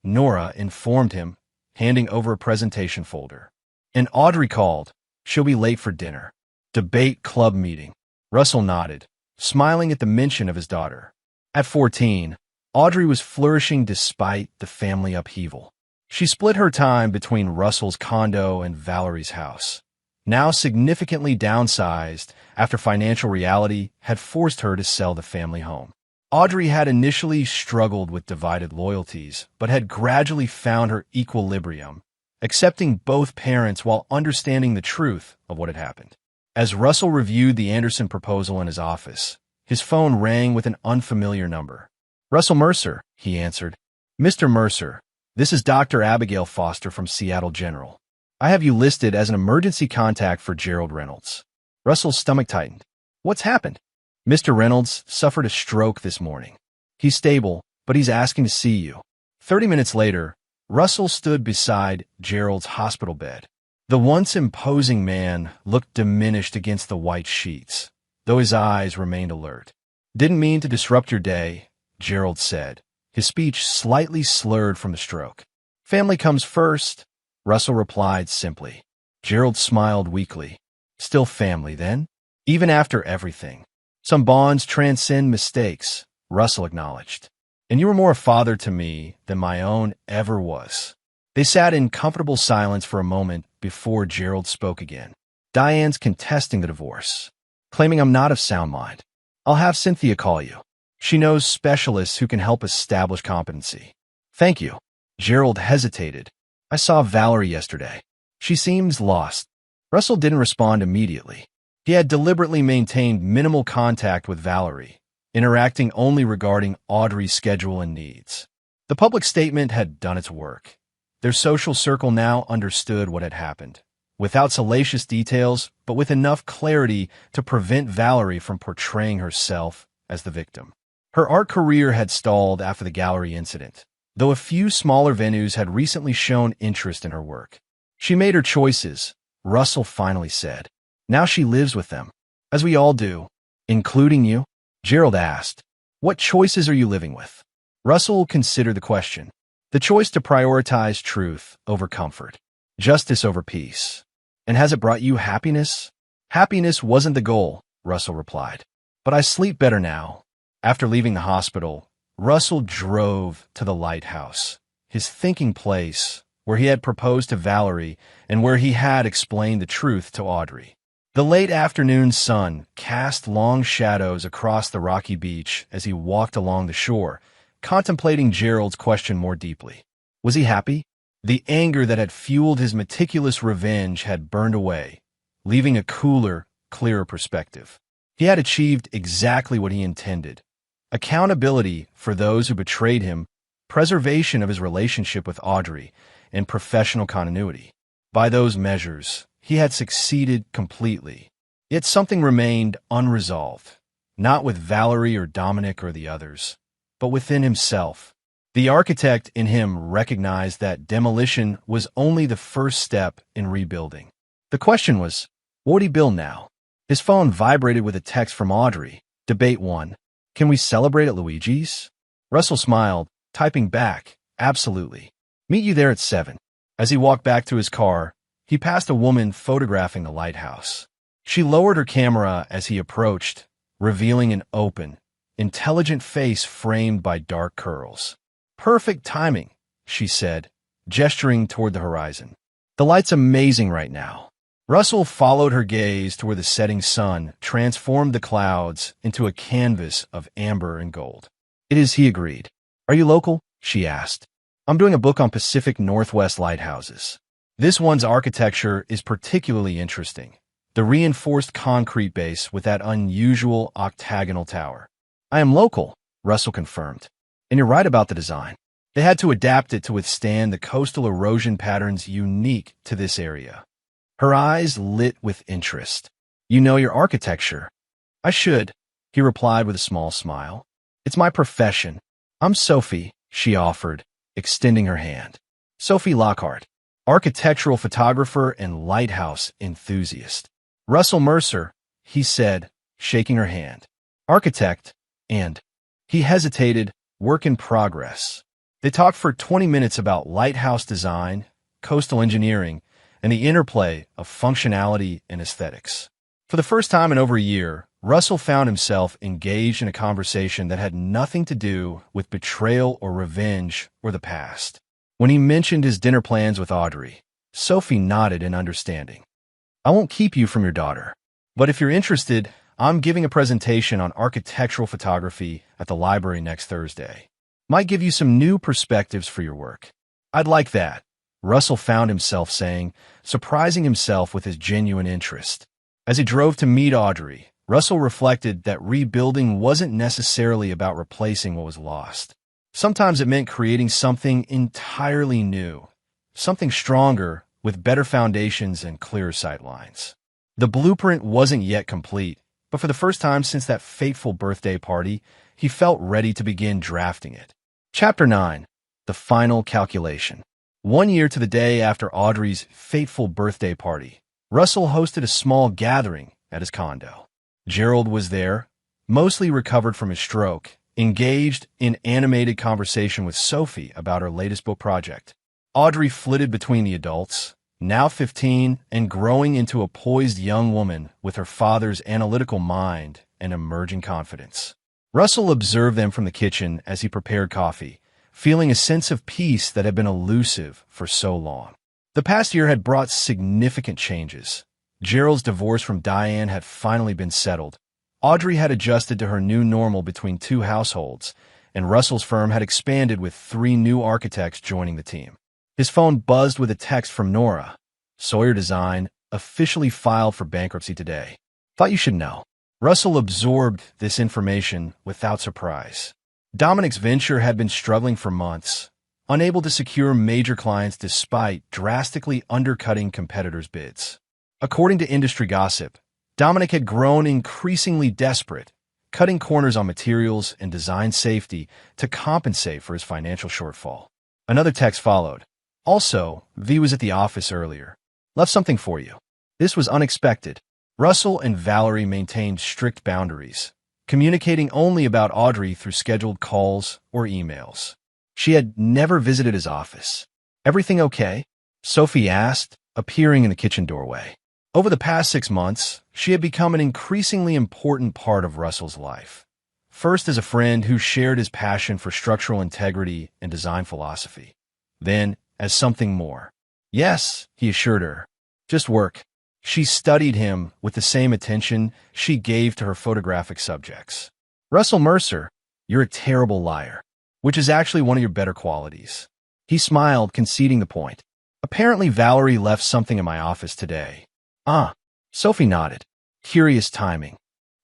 A: Nora informed him, handing over a presentation folder. And Audrey called. She'll be late for dinner. Debate club meeting. Russell nodded, smiling at the mention of his daughter. At 14, Audrey was flourishing despite the family upheaval. She split her time between Russell's condo and Valerie's house, now significantly downsized after financial reality had forced her to sell the family home. Audrey had initially struggled with divided loyalties, but had gradually found her equilibrium, accepting both parents while understanding the truth of what had happened. As Russell reviewed the Anderson proposal in his office, his phone rang with an unfamiliar number. Russell Mercer, he answered. Mr. Mercer, this is Dr. Abigail Foster from Seattle General. I have you listed as an emergency contact for Gerald Reynolds. Russell's stomach tightened. What's happened? Mr. Reynolds suffered a stroke this morning. He's stable, but he's asking to see you. 30 minutes later, Russell stood beside Gerald's hospital bed. The once imposing man looked diminished against the white sheets, though his eyes remained alert. Didn't mean to disrupt your day, Gerald said, his speech slightly slurred from the stroke. Family comes first, Russell replied simply. Gerald smiled weakly. Still family, then? Even after everything. Some bonds transcend mistakes, Russell acknowledged. And you were more a father to me than my own ever was. They sat in comfortable silence for a moment before Gerald spoke again. Diane's contesting the divorce. claiming I'm not of sound mind. I'll have Cynthia call you. She knows specialists who can help establish competency. Thank you. Gerald hesitated. I saw Valerie yesterday. She seems lost. Russell didn't respond immediately. He had deliberately maintained minimal contact with Valerie, interacting only regarding Audrey's schedule and needs. The public statement had done its work. Their social circle now understood what had happened, without salacious details, but with enough clarity to prevent Valerie from portraying herself as the victim. Her art career had stalled after the gallery incident, though a few smaller venues had recently shown interest in her work. She made her choices, Russell finally said. Now she lives with them, as we all do, including you. Gerald asked, what choices are you living with? Russell considered the question. The choice to prioritize truth over comfort, justice over peace. And has it brought you happiness? Happiness wasn't the goal, Russell replied. But I sleep better now. After leaving the hospital, Russell drove to the lighthouse, his thinking place, where he had proposed to Valerie and where he had explained the truth to Audrey. The late afternoon sun cast long shadows across the rocky beach as he walked along the shore, contemplating Gerald's question more deeply. Was he happy? The anger that had fueled his meticulous revenge had burned away, leaving a cooler, clearer perspective. He had achieved exactly what he intended. Accountability for those who betrayed him, preservation of his relationship with Audrey, and professional continuity. By those measures, he had succeeded completely. Yet something remained unresolved, not with Valerie or Dominic or the others, but within himself. The architect in him recognized that demolition was only the first step in rebuilding. The question was, what would he build now? His phone vibrated with a text from Audrey. Debate 1. Can we celebrate at Luigi's? Russell smiled, typing back, absolutely. Meet you there at 7. As he walked back to his car, he passed a woman photographing the lighthouse. She lowered her camera as he approached, revealing an open, intelligent face framed by dark curls. Perfect timing, she said, gesturing toward the horizon. The light's amazing right now. Russell followed her gaze to where the setting sun transformed the clouds into a canvas of amber and gold. It is, he agreed. Are you local? She asked. I'm doing a book on Pacific Northwest lighthouses. This one's architecture is particularly interesting. The reinforced concrete base with that unusual octagonal tower. I am local, Russell confirmed. And you're right about the design. They had to adapt it to withstand the coastal erosion patterns unique to this area. Her eyes lit with interest. You know your architecture. I should, he replied with a small smile. It's my profession. I'm Sophie, she offered, extending her hand. Sophie Lockhart, architectural photographer and lighthouse enthusiast. Russell Mercer, he said, shaking her hand. Architect, and he hesitated, work in progress. They talked for 20 minutes about lighthouse design, coastal engineering, and the interplay of functionality and aesthetics. For the first time in over a year, Russell found himself engaged in a conversation that had nothing to do with betrayal or revenge or the past. When he mentioned his dinner plans with Audrey, Sophie nodded in understanding. I won't keep you from your daughter, but if you're interested, I'm giving a presentation on architectural photography at the library next Thursday. Might give you some new perspectives for your work. I'd like that, Russell found himself saying, surprising himself with his genuine interest. As he drove to meet Audrey, Russell reflected that rebuilding wasn't necessarily about replacing what was lost. Sometimes it meant creating something entirely new, something stronger with better foundations and clearer sightlines. The blueprint wasn't yet complete, but for the first time since that fateful birthday party, he felt ready to begin drafting it. Chapter 9. The Final Calculation. 1 year to the day after Audrey's fateful birthday party, Russell hosted a small gathering at his condo. Gerald was there, mostly recovered from his stroke, engaged in animated conversation with Sophie about her latest book project. Audrey flitted between the adults, now 15 and growing into a poised young woman with her father's analytical mind and emerging confidence. Russell observed them from the kitchen as he prepared coffee, feeling a sense of peace that had been elusive for so long. The past year had brought significant changes, Gerald's divorce from Diane had finally been settled. Audrey had adjusted to her new normal between two households, and Russell's firm had expanded with 3 new architects joining the team. His phone buzzed with a text from Nora. Sawyer Design officially filed for bankruptcy today. Thought you should know. Russell absorbed this information without surprise. Dominic's venture had been struggling for months, unable to secure major clients despite drastically undercutting competitors' bids. According to industry gossip, Dominic had grown increasingly desperate, cutting corners on materials and design safety to compensate for his financial shortfall. Another text followed. Also, V was at the office earlier. Left something for you. This was unexpected. Russell and Valerie maintained strict boundaries, communicating only about Audrey through scheduled calls or emails. She had never visited his office. Everything okay? Sophie asked, appearing in the kitchen doorway. Over the past 6 months, she had become an increasingly important part of Russell's life. First as a friend who shared his passion for structural integrity and design philosophy. Then as something more. Yes, he assured her. Just work. She studied him with the same attention she gave to her photographic subjects. Russell Mercer, you're a terrible liar, which is actually one of your better qualities. He smiled, conceding the point. Apparently Valerie left something in my office today. Sophie nodded. Curious timing.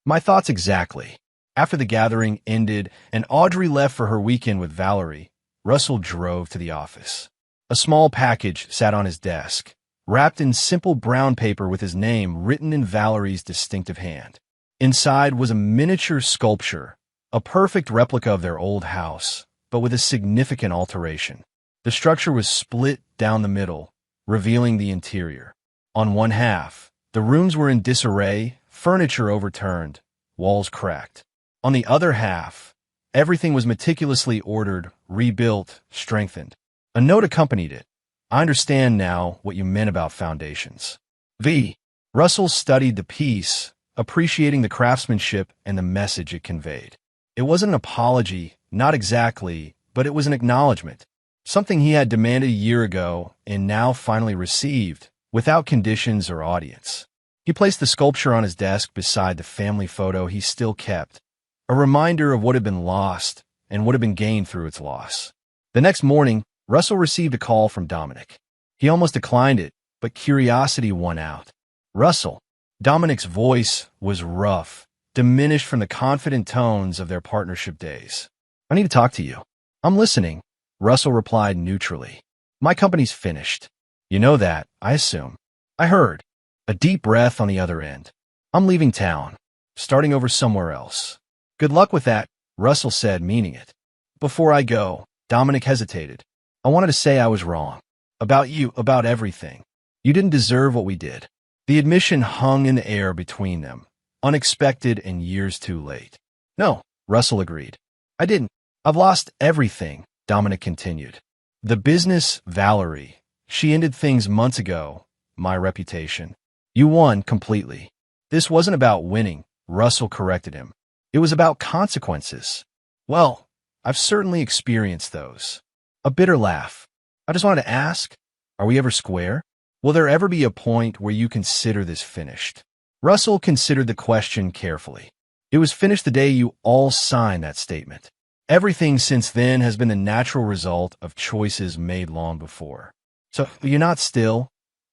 A: My thoughts exactly. After the gathering ended and Audrey left for her weekend with Valerie, Russell drove to the office. A small package sat on his desk, wrapped in simple brown paper with his name written in Valerie's distinctive hand. Inside was a miniature sculpture, a perfect replica of their old house, but with a significant alteration. The structure was split down the middle, revealing the interior. On one half, the rooms were in disarray, furniture overturned, walls cracked. On the other half, everything was meticulously ordered, rebuilt, strengthened. A note accompanied it. I understand now what you meant about foundations. V. Russell studied the piece, appreciating the craftsmanship and the message it conveyed. It wasn't an apology, not exactly, but it was an acknowledgement. Something he had demanded a year ago and now finally received, without conditions or audience. He placed the sculpture on his desk beside the family photo he still kept, a reminder of what had been lost and what had been gained through its loss. The next morning, Russell received a call from Dominic. He almost declined it, but curiosity won out. Russell. Dominic's voice was rough, diminished from the confident tones of their partnership days. I need to talk to you. I'm listening, Russell replied neutrally. My company's finished. You know that, I assume. I heard. A deep breath on the other end. I'm leaving town, starting over somewhere else. Good luck with that, Russell said, meaning it. Before I go, Dominic hesitated. I wanted to say I was wrong. About you, about everything. You didn't deserve what we did. The admission hung in the air between them, unexpected and years too late. No, Russell agreed. I didn't. I've lost everything, Dominic continued. The business, Valerie. She ended things months ago. My reputation. You won completely. This wasn't about winning, Russell corrected him. It was about consequences. Well, I've certainly experienced those. A bitter laugh. I just wanted to ask, are we ever square? Will there ever be a point where you consider this finished? Russell considered the question carefully. It was finished the day you all signed that statement. Everything since then has been the natural result of choices made long before. So you're not still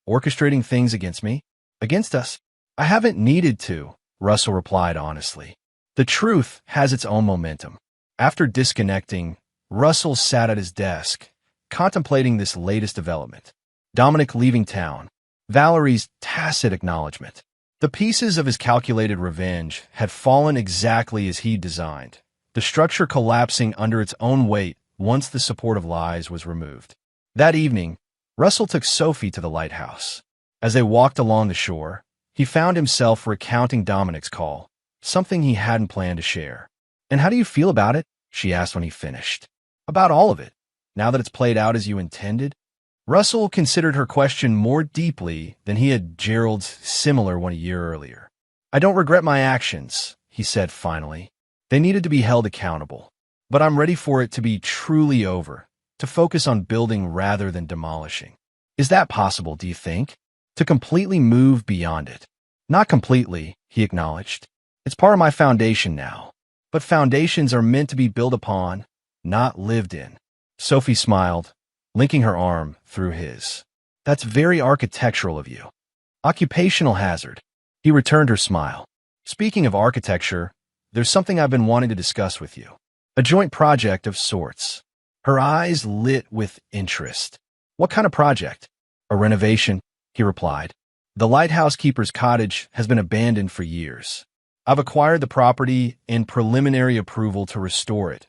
A: orchestrating things against me? Against us? I haven't needed to, Russell replied honestly. The truth has its own momentum. After disconnecting, Russell sat at his desk, contemplating this latest development. Dominic leaving town. Valerie's tacit acknowledgement. The pieces of his calculated revenge had fallen exactly as he designed, the structure collapsing under its own weight once the support of lies was removed. That evening, Russell took Sophie to the lighthouse. As they walked along the shore, he found himself recounting Dominic's call, something he hadn't planned to share. And how do you feel about it? She asked when he finished. About all of it, now that it's played out as you intended? Russell considered her question more deeply than he had Gerald's similar one a year earlier. I don't regret my actions, he said finally. They needed to be held accountable. But I'm ready for it to be truly over, to focus on building rather than demolishing. Is that possible, do you think? to completely move beyond it. Not completely, he acknowledged. It's part of my foundation now. But foundations are meant to be built upon, not lived in. Sophie smiled, linking her arm through his. That's very architectural of you. Occupational hazard. He returned her smile. Speaking of architecture, there's something I've been wanting to discuss with you. A joint project of sorts. Her eyes lit with interest. What kind of project? A renovation, he replied. The lighthouse keeper's cottage has been abandoned for years. I've acquired the property and preliminary approval to restore it,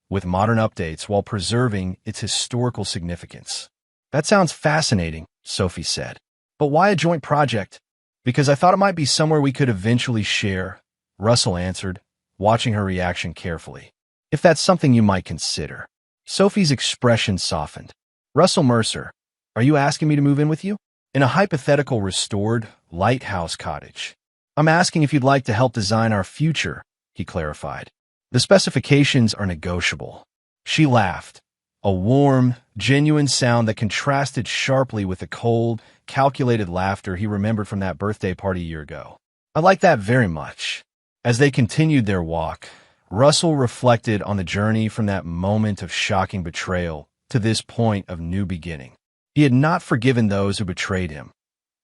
A: with modern updates while preserving its historical significance. That sounds fascinating, Sophie said. But why a joint project? Because I thought it might be somewhere we could eventually share, Russell answered, watching her reaction carefully. If that's something you might consider. Sophie's expression softened. Russell Mercer, are you asking me to move in with you? In a hypothetical restored lighthouse cottage. I'm asking if you'd like to help design our future, he clarified. The specifications are negotiable. She laughed, a warm, genuine sound that contrasted sharply with the cold, calculated laughter he remembered from that birthday party a year ago. I like that very much. As they continued their walk, Russell reflected on the journey from that moment of shocking betrayal to this point of new beginning. He had not forgiven those who betrayed him.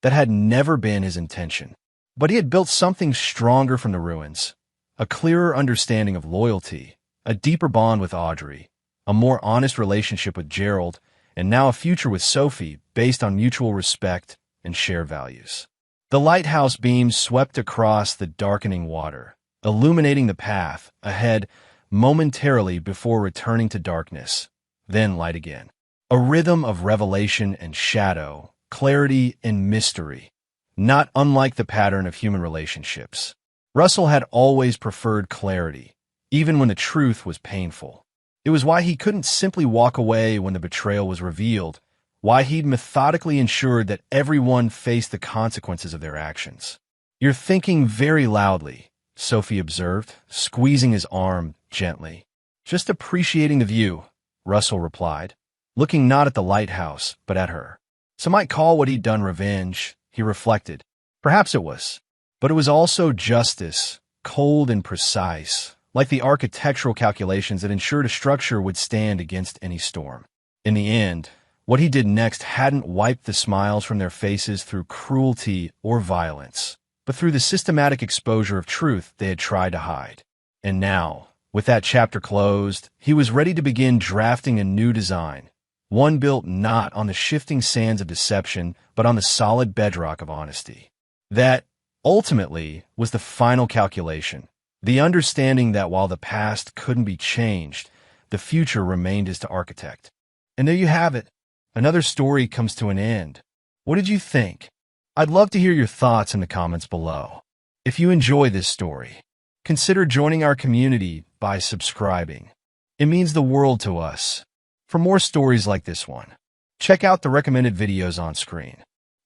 A: That had never been his intention. But he had built something stronger from the ruins, a clearer understanding of loyalty, a deeper bond with Audrey, a more honest relationship with Gerald, and now a future with Sophie based on mutual respect and shared values. The lighthouse beams swept across the darkening water, illuminating the path ahead momentarily before returning to darkness, then light again. A rhythm of revelation and shadow, clarity and mystery, not unlike the pattern of human relationships. Russell had always preferred clarity, even when the truth was painful. It was why he couldn't simply walk away when the betrayal was revealed, why he'd methodically ensured that everyone faced the consequences of their actions. You're thinking very loudly, Sophie observed, squeezing his arm gently. Just appreciating the view, Russell replied, looking not at the lighthouse, but at her. Some might call what he'd done revenge, he reflected. Perhaps it was. But it was also justice, cold and precise, like the architectural calculations that ensured a structure would stand against any storm. In the end, what he did next hadn't wiped the smiles from their faces through cruelty or violence, but through the systematic exposure of truth they had tried to hide. And now, with that chapter closed, he was ready to begin drafting a new design, one built not on the shifting sands of deception, but on the solid bedrock of honesty. That, ultimately, was the final calculation, the understanding that while the past couldn't be changed, the future remained his to architect. And there you have it. Another story comes to an end. What did you think? I'd love to hear your thoughts in the comments below. If you enjoy this story, consider joining our community by subscribing. It means the world to us. For more stories like this one, check out the recommended videos on screen,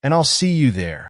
A: and I'll see you there.